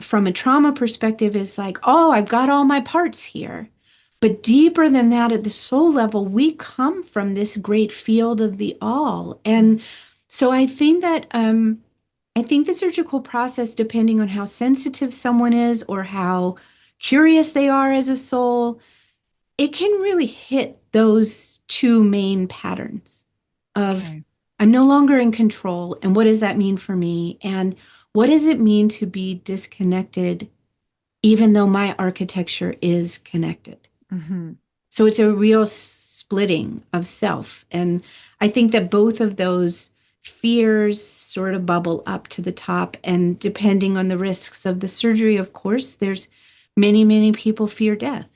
from a trauma perspective is like, oh, I've got all my parts here. But deeper than that, at the soul level, we come from this great field of the all. And so I think the surgical process, depending on how sensitive someone is or how curious they are as a soul, it can really hit those two main patterns of Okay. I'm no longer in control. And what does that mean for me? And what does it mean to be disconnected, even though my architecture is connected? Hmm. So it's a real splitting of self. And I think that both of those fears sort of bubble up to the top. And depending on the risks of the surgery, of course, there's many, many people fear death.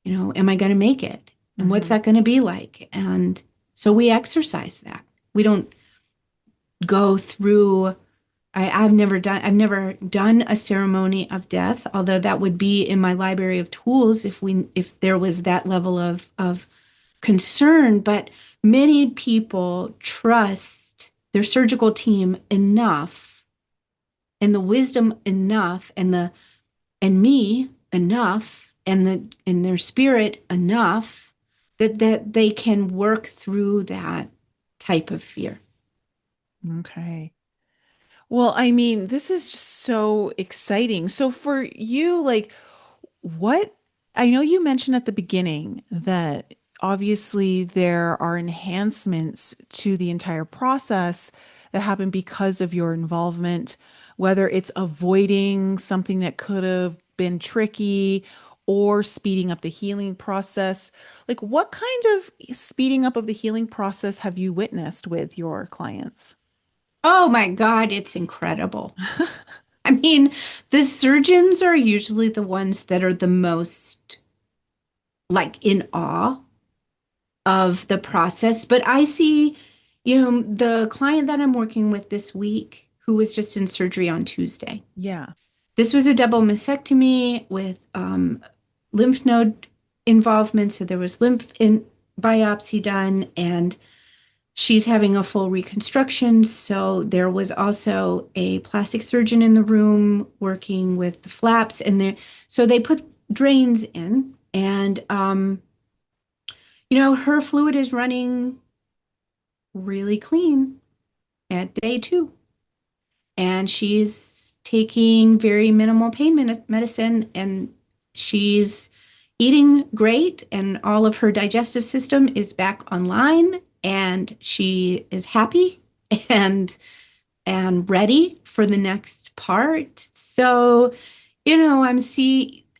Am I going to make it? And what's Hmm. that going to be like? And so we exercise that. We don't go through. I've never done a ceremony of death, although that would be in my library of tools if there was that level of concern. But many people trust their surgical team enough and the wisdom enough and me enough and their spirit enough that they can work through that type of fear. Okay. Well, I mean, this is just so exciting. So for you, like, what I know you mentioned at the beginning that obviously there are enhancements to the entire process that happen because of your involvement, whether it's avoiding something that could have been tricky or speeding up the healing process. Like, what kind of speeding up of the healing process have you witnessed with your clients? Oh my God, it's incredible. I mean, the surgeons are usually the ones that are the most like in awe of the process. But I see, the client that I'm working with this week who was just in surgery on Tuesday. Yeah. This was a double mastectomy with lymph node involvement. So there was lymph in biopsy done, and she's having a full reconstruction. So there was also a plastic surgeon in the room working with the flaps, and so they put drains in, and her fluid is running really clean at day 2, and she's taking very minimal pain medicine, and she's eating great, and all of her digestive system is back online, and she is happy and ready for the next part. So,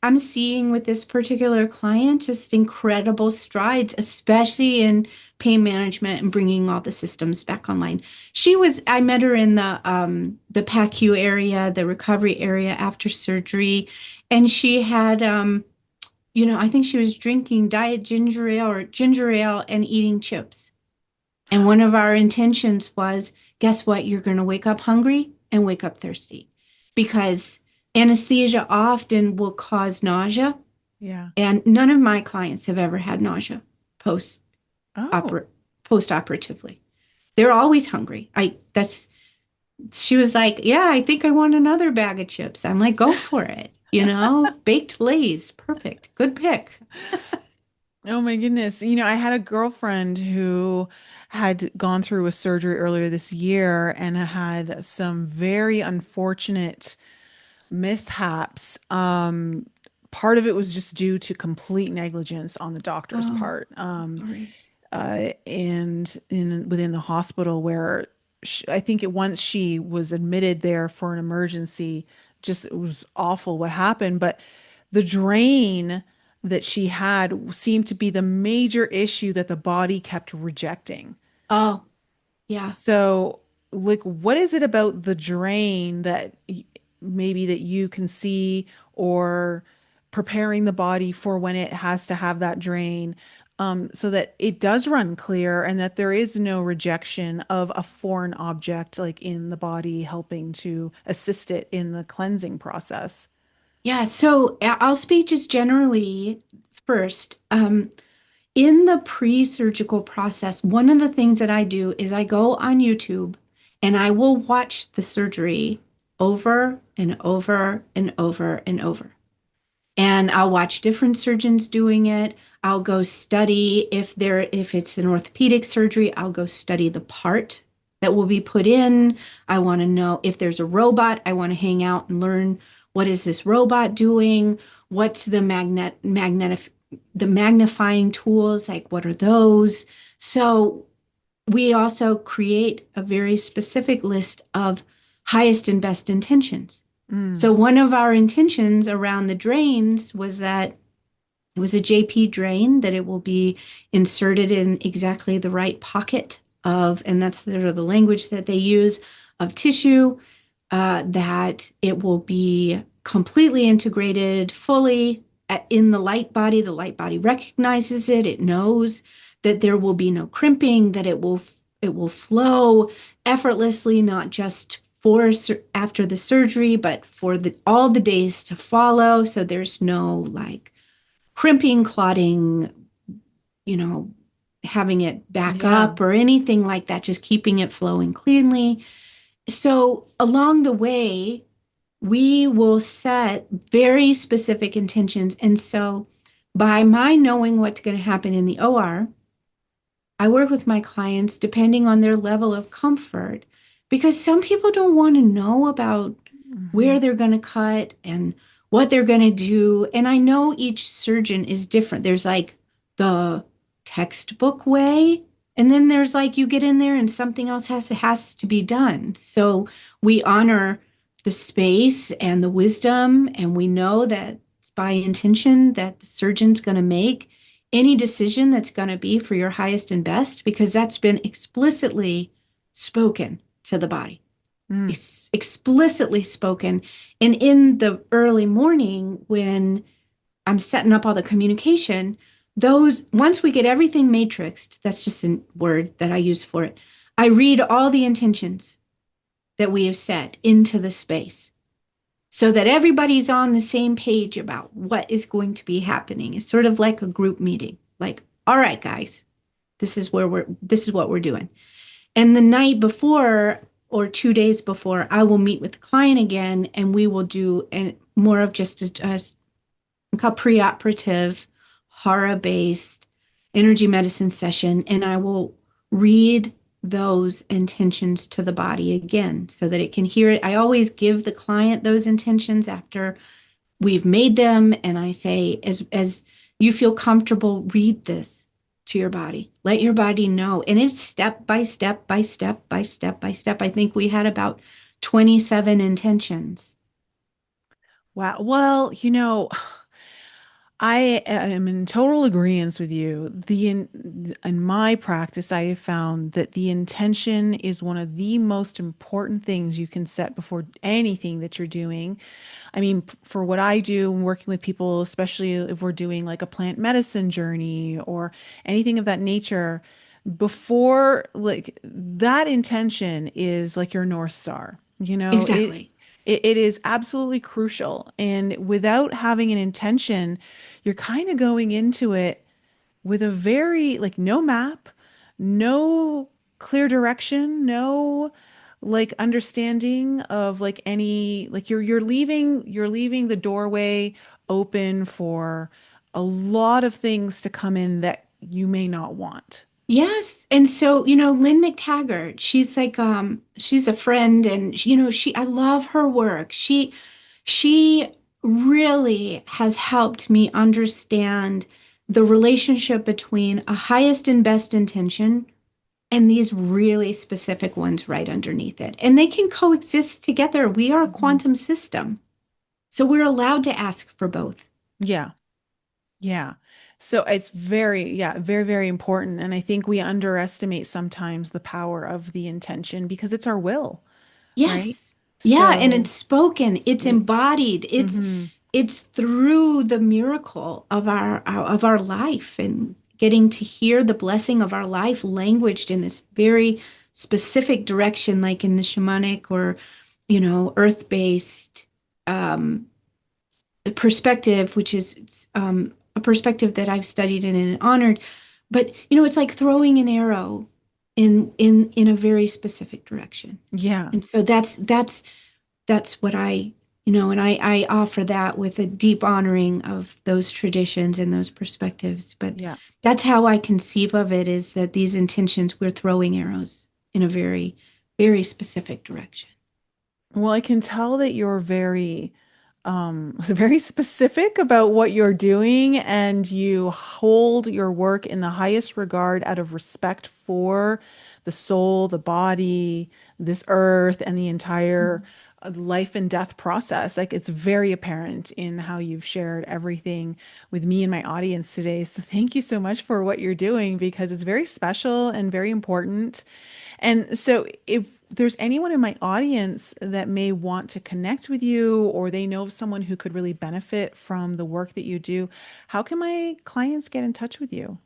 I'm seeing with this particular client just incredible strides, especially in pain management and bringing all the systems back online. I met her in the PACU area, the recovery area after surgery, and she had I think she was drinking diet ginger ale and eating chips. And one of our intentions was, guess what? You're going to wake up hungry and wake up thirsty because anesthesia often will cause nausea. Yeah. And none of my clients have ever had nausea post Oh. post operatively. They're always hungry. She was like, yeah, I think I want another bag of chips. I'm like, go for it. Baked Lay's, perfect. Good pick. Oh my goodness. I had a girlfriend who had gone through a surgery earlier this year and had some very unfortunate mishaps. Part of it was just due to complete negligence on the doctor's Oh, part. sorry. And within the hospital where I think once she was admitted there for an emergency, just it was awful what happened. But the drain that she had seemed to be the major issue that the body kept rejecting. Oh, yeah. So, like, what is it about the drain that maybe that you can see or preparing the body for when it has to have that drain, so that it does run clear and that there is no rejection of a foreign object like in the body helping to assist it in the cleansing process? Yeah, so I'll speak just generally first. in the pre-surgical process, one of the things that I do is I go on YouTube and I will watch the surgery over and over and over and over. And I'll watch different surgeons doing it. I'll go study if it's an orthopedic surgery, I'll go study the part that will be put in. I want to know if there's a robot, I want to hang out and learn what is this robot doing? What's the magnifying tools, like what are those? So we also create a very specific list of highest and best intentions. Mm. So one of our intentions around the drains was that it was a JP drain, that it will be inserted in exactly the right pocket of, and that's sort of the language that they use, of tissue, that it will be completely integrated fully in the light body. The light body recognizes it. It knows that there will be no crimping, that it will flow effortlessly, not just for after the surgery, but for all the days to follow. So there's no like crimping, clotting, you know, having it back Yeah. up or anything like that, just keeping it flowing cleanly. So along the way, we will set very specific intentions. And so by my knowing what's going to happen in the OR, I work with my clients depending on their level of comfort, because some people don't want to know about Hmm. where they're going to cut and what they're going to do. And I know each surgeon is different. There's like the textbook way, and then there's like you get in there and something else has to be done. So we honor the space and the wisdom, and we know that it's by intention that the surgeon's going to make any decision that's going to be for your highest and best, because that's been explicitly spoken to the body, Mm. explicitly spoken. And in the early morning, when I'm setting up all the communication, those, once we get everything matrixed, that's just a word that I use for it, I read all the intentions that we have set into the space so that everybody's on the same page about what is going to be happening. It's sort of like a group meeting. Like, all right, guys, this is what we're doing. And the night before or 2 days before, I will meet with the client again, and we will do more of just a preoperative, horror-based energy medicine session, and I will read those intentions to the body again so that it can hear it. I always give the client those intentions after we've made them, and I say, as you feel comfortable, read this to your body. Let your body know. And it's step by step by step by step by step. I think we had about 27 intentions. Wow. Well, I am in total agreement with you. In my practice, I have found that the intention is one of the most important things you can set before anything that you're doing. I mean, for what I do, working with people, especially if we're doing like a plant medicine journey or anything of that nature, before like that intention is like your North Star. Exactly. It is absolutely crucial. And without having an intention, you're kind of going into it with a very like no map, no clear direction, no like understanding of like any like you're leaving the doorway open for a lot of things to come in that you may not want. Yes. And so, Lynn McTaggart, she's a friend, and I love her work. She really has helped me understand the relationship between a highest and best intention and these really specific ones right underneath it. And they can coexist together. We are a Mhm. quantum system. So we're allowed to ask for both. Yeah. Yeah. So it's very, very important. And I think we underestimate sometimes the power of the intention because it's our will, right? Yes. Yeah, and So, it's spoken, it's yeah. embodied. Hmm. It's through the miracle of our life, and getting to hear the blessing of our life languaged in this very specific direction, like in the shamanic or, earth-based um, perspective, which is a perspective that I've studied and honored. but it's like throwing an arrow in a very specific direction. Yeah. And so that's what and I offer that with a deep honoring of those traditions and those perspectives. But Yeah. that's how I conceive of it, is that these intentions, we're throwing arrows in a very, very specific direction. Well, I can tell that you're very, very specific about what you're doing, and you hold your work in the highest regard out of respect for the soul, the body, this earth, and the entire life and death process. Like, it's very apparent in how you've shared everything with me and my audience today. So thank you so much for what you're doing, because it's very special and very important. And so, if there's anyone in my audience that may want to connect with you, or they know of someone who could really benefit from the work that you do, how can my clients get in touch with you?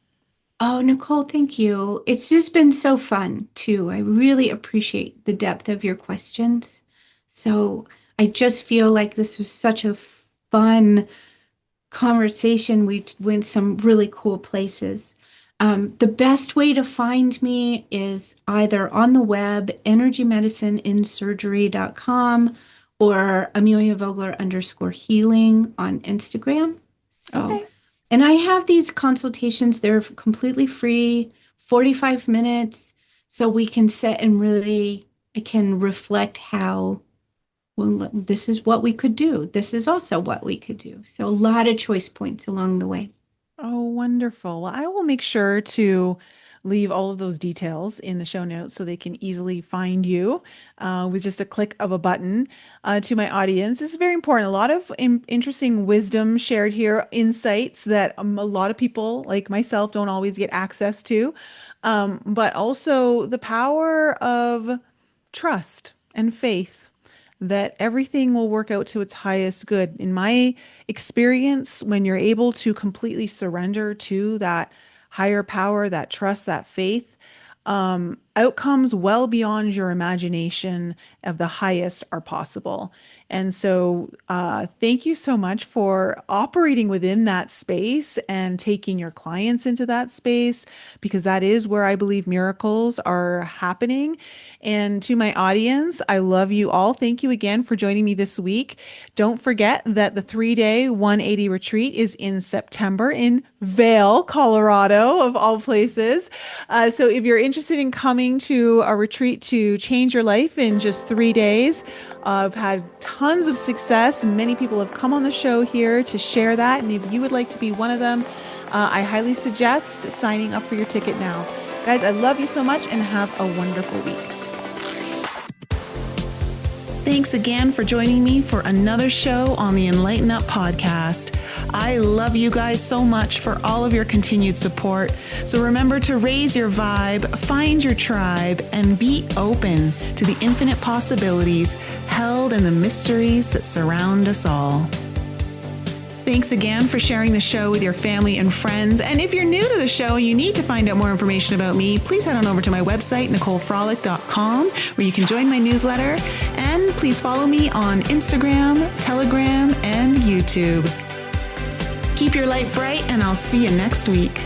Oh, Nicole, thank you. It's just been so fun too. I really appreciate the depth of your questions. So I just feel like this was such a fun conversation. We went some really cool places. The best way to find me is either on the web, energymedicineinsurgery.com, or Amelia Vogler _healing on Instagram. So, Okay. and I have these consultations, they're completely free, 45 minutes. So we can sit and really, I can reflect how, well, this is what we could do. This is also what we could do. So a lot of choice points along the way. Oh, wonderful. Well, I will make sure to leave all of those details in the show notes so they can easily find you with just a click of a button. To my audience, this is very important. A lot of interesting wisdom shared here, insights that a lot of people like myself don't always get access to, but also the power of trust and faith that everything will work out to its highest good. In my experience, when you're able to completely surrender to that higher power, that trust, that faith, outcomes well beyond your imagination of the highest are possible. And so, thank you so much for operating within that space and taking your clients into that space, because that is where I believe miracles are happening. And to my audience, I love you all. Thank you again for joining me this week. Don't forget that the 3-day 180 retreat is in September in Vail, Colorado, of all places. So if you're interested in coming to a retreat to change your life in just 3 days, I've had tons of success. Many people have come on the show here to share that. And if you would like to be one of them, I highly suggest signing up for your ticket now. Guys, I love you so much and have a wonderful week. Thanks again for joining me for another show on the Enlighten Up podcast. I love you guys so much for all of your continued support. So remember to raise your vibe, find your tribe, and be open to the infinite possibilities held in the mysteries that surround us all. Thanks again for sharing the show with your family and friends. And if you're new to the show and you need to find out more information about me, please head on over to my website, NicoleFrolick.com, where you can join my newsletter. And please follow me on Instagram, Telegram, and YouTube. Keep your light bright, and I'll see you next week.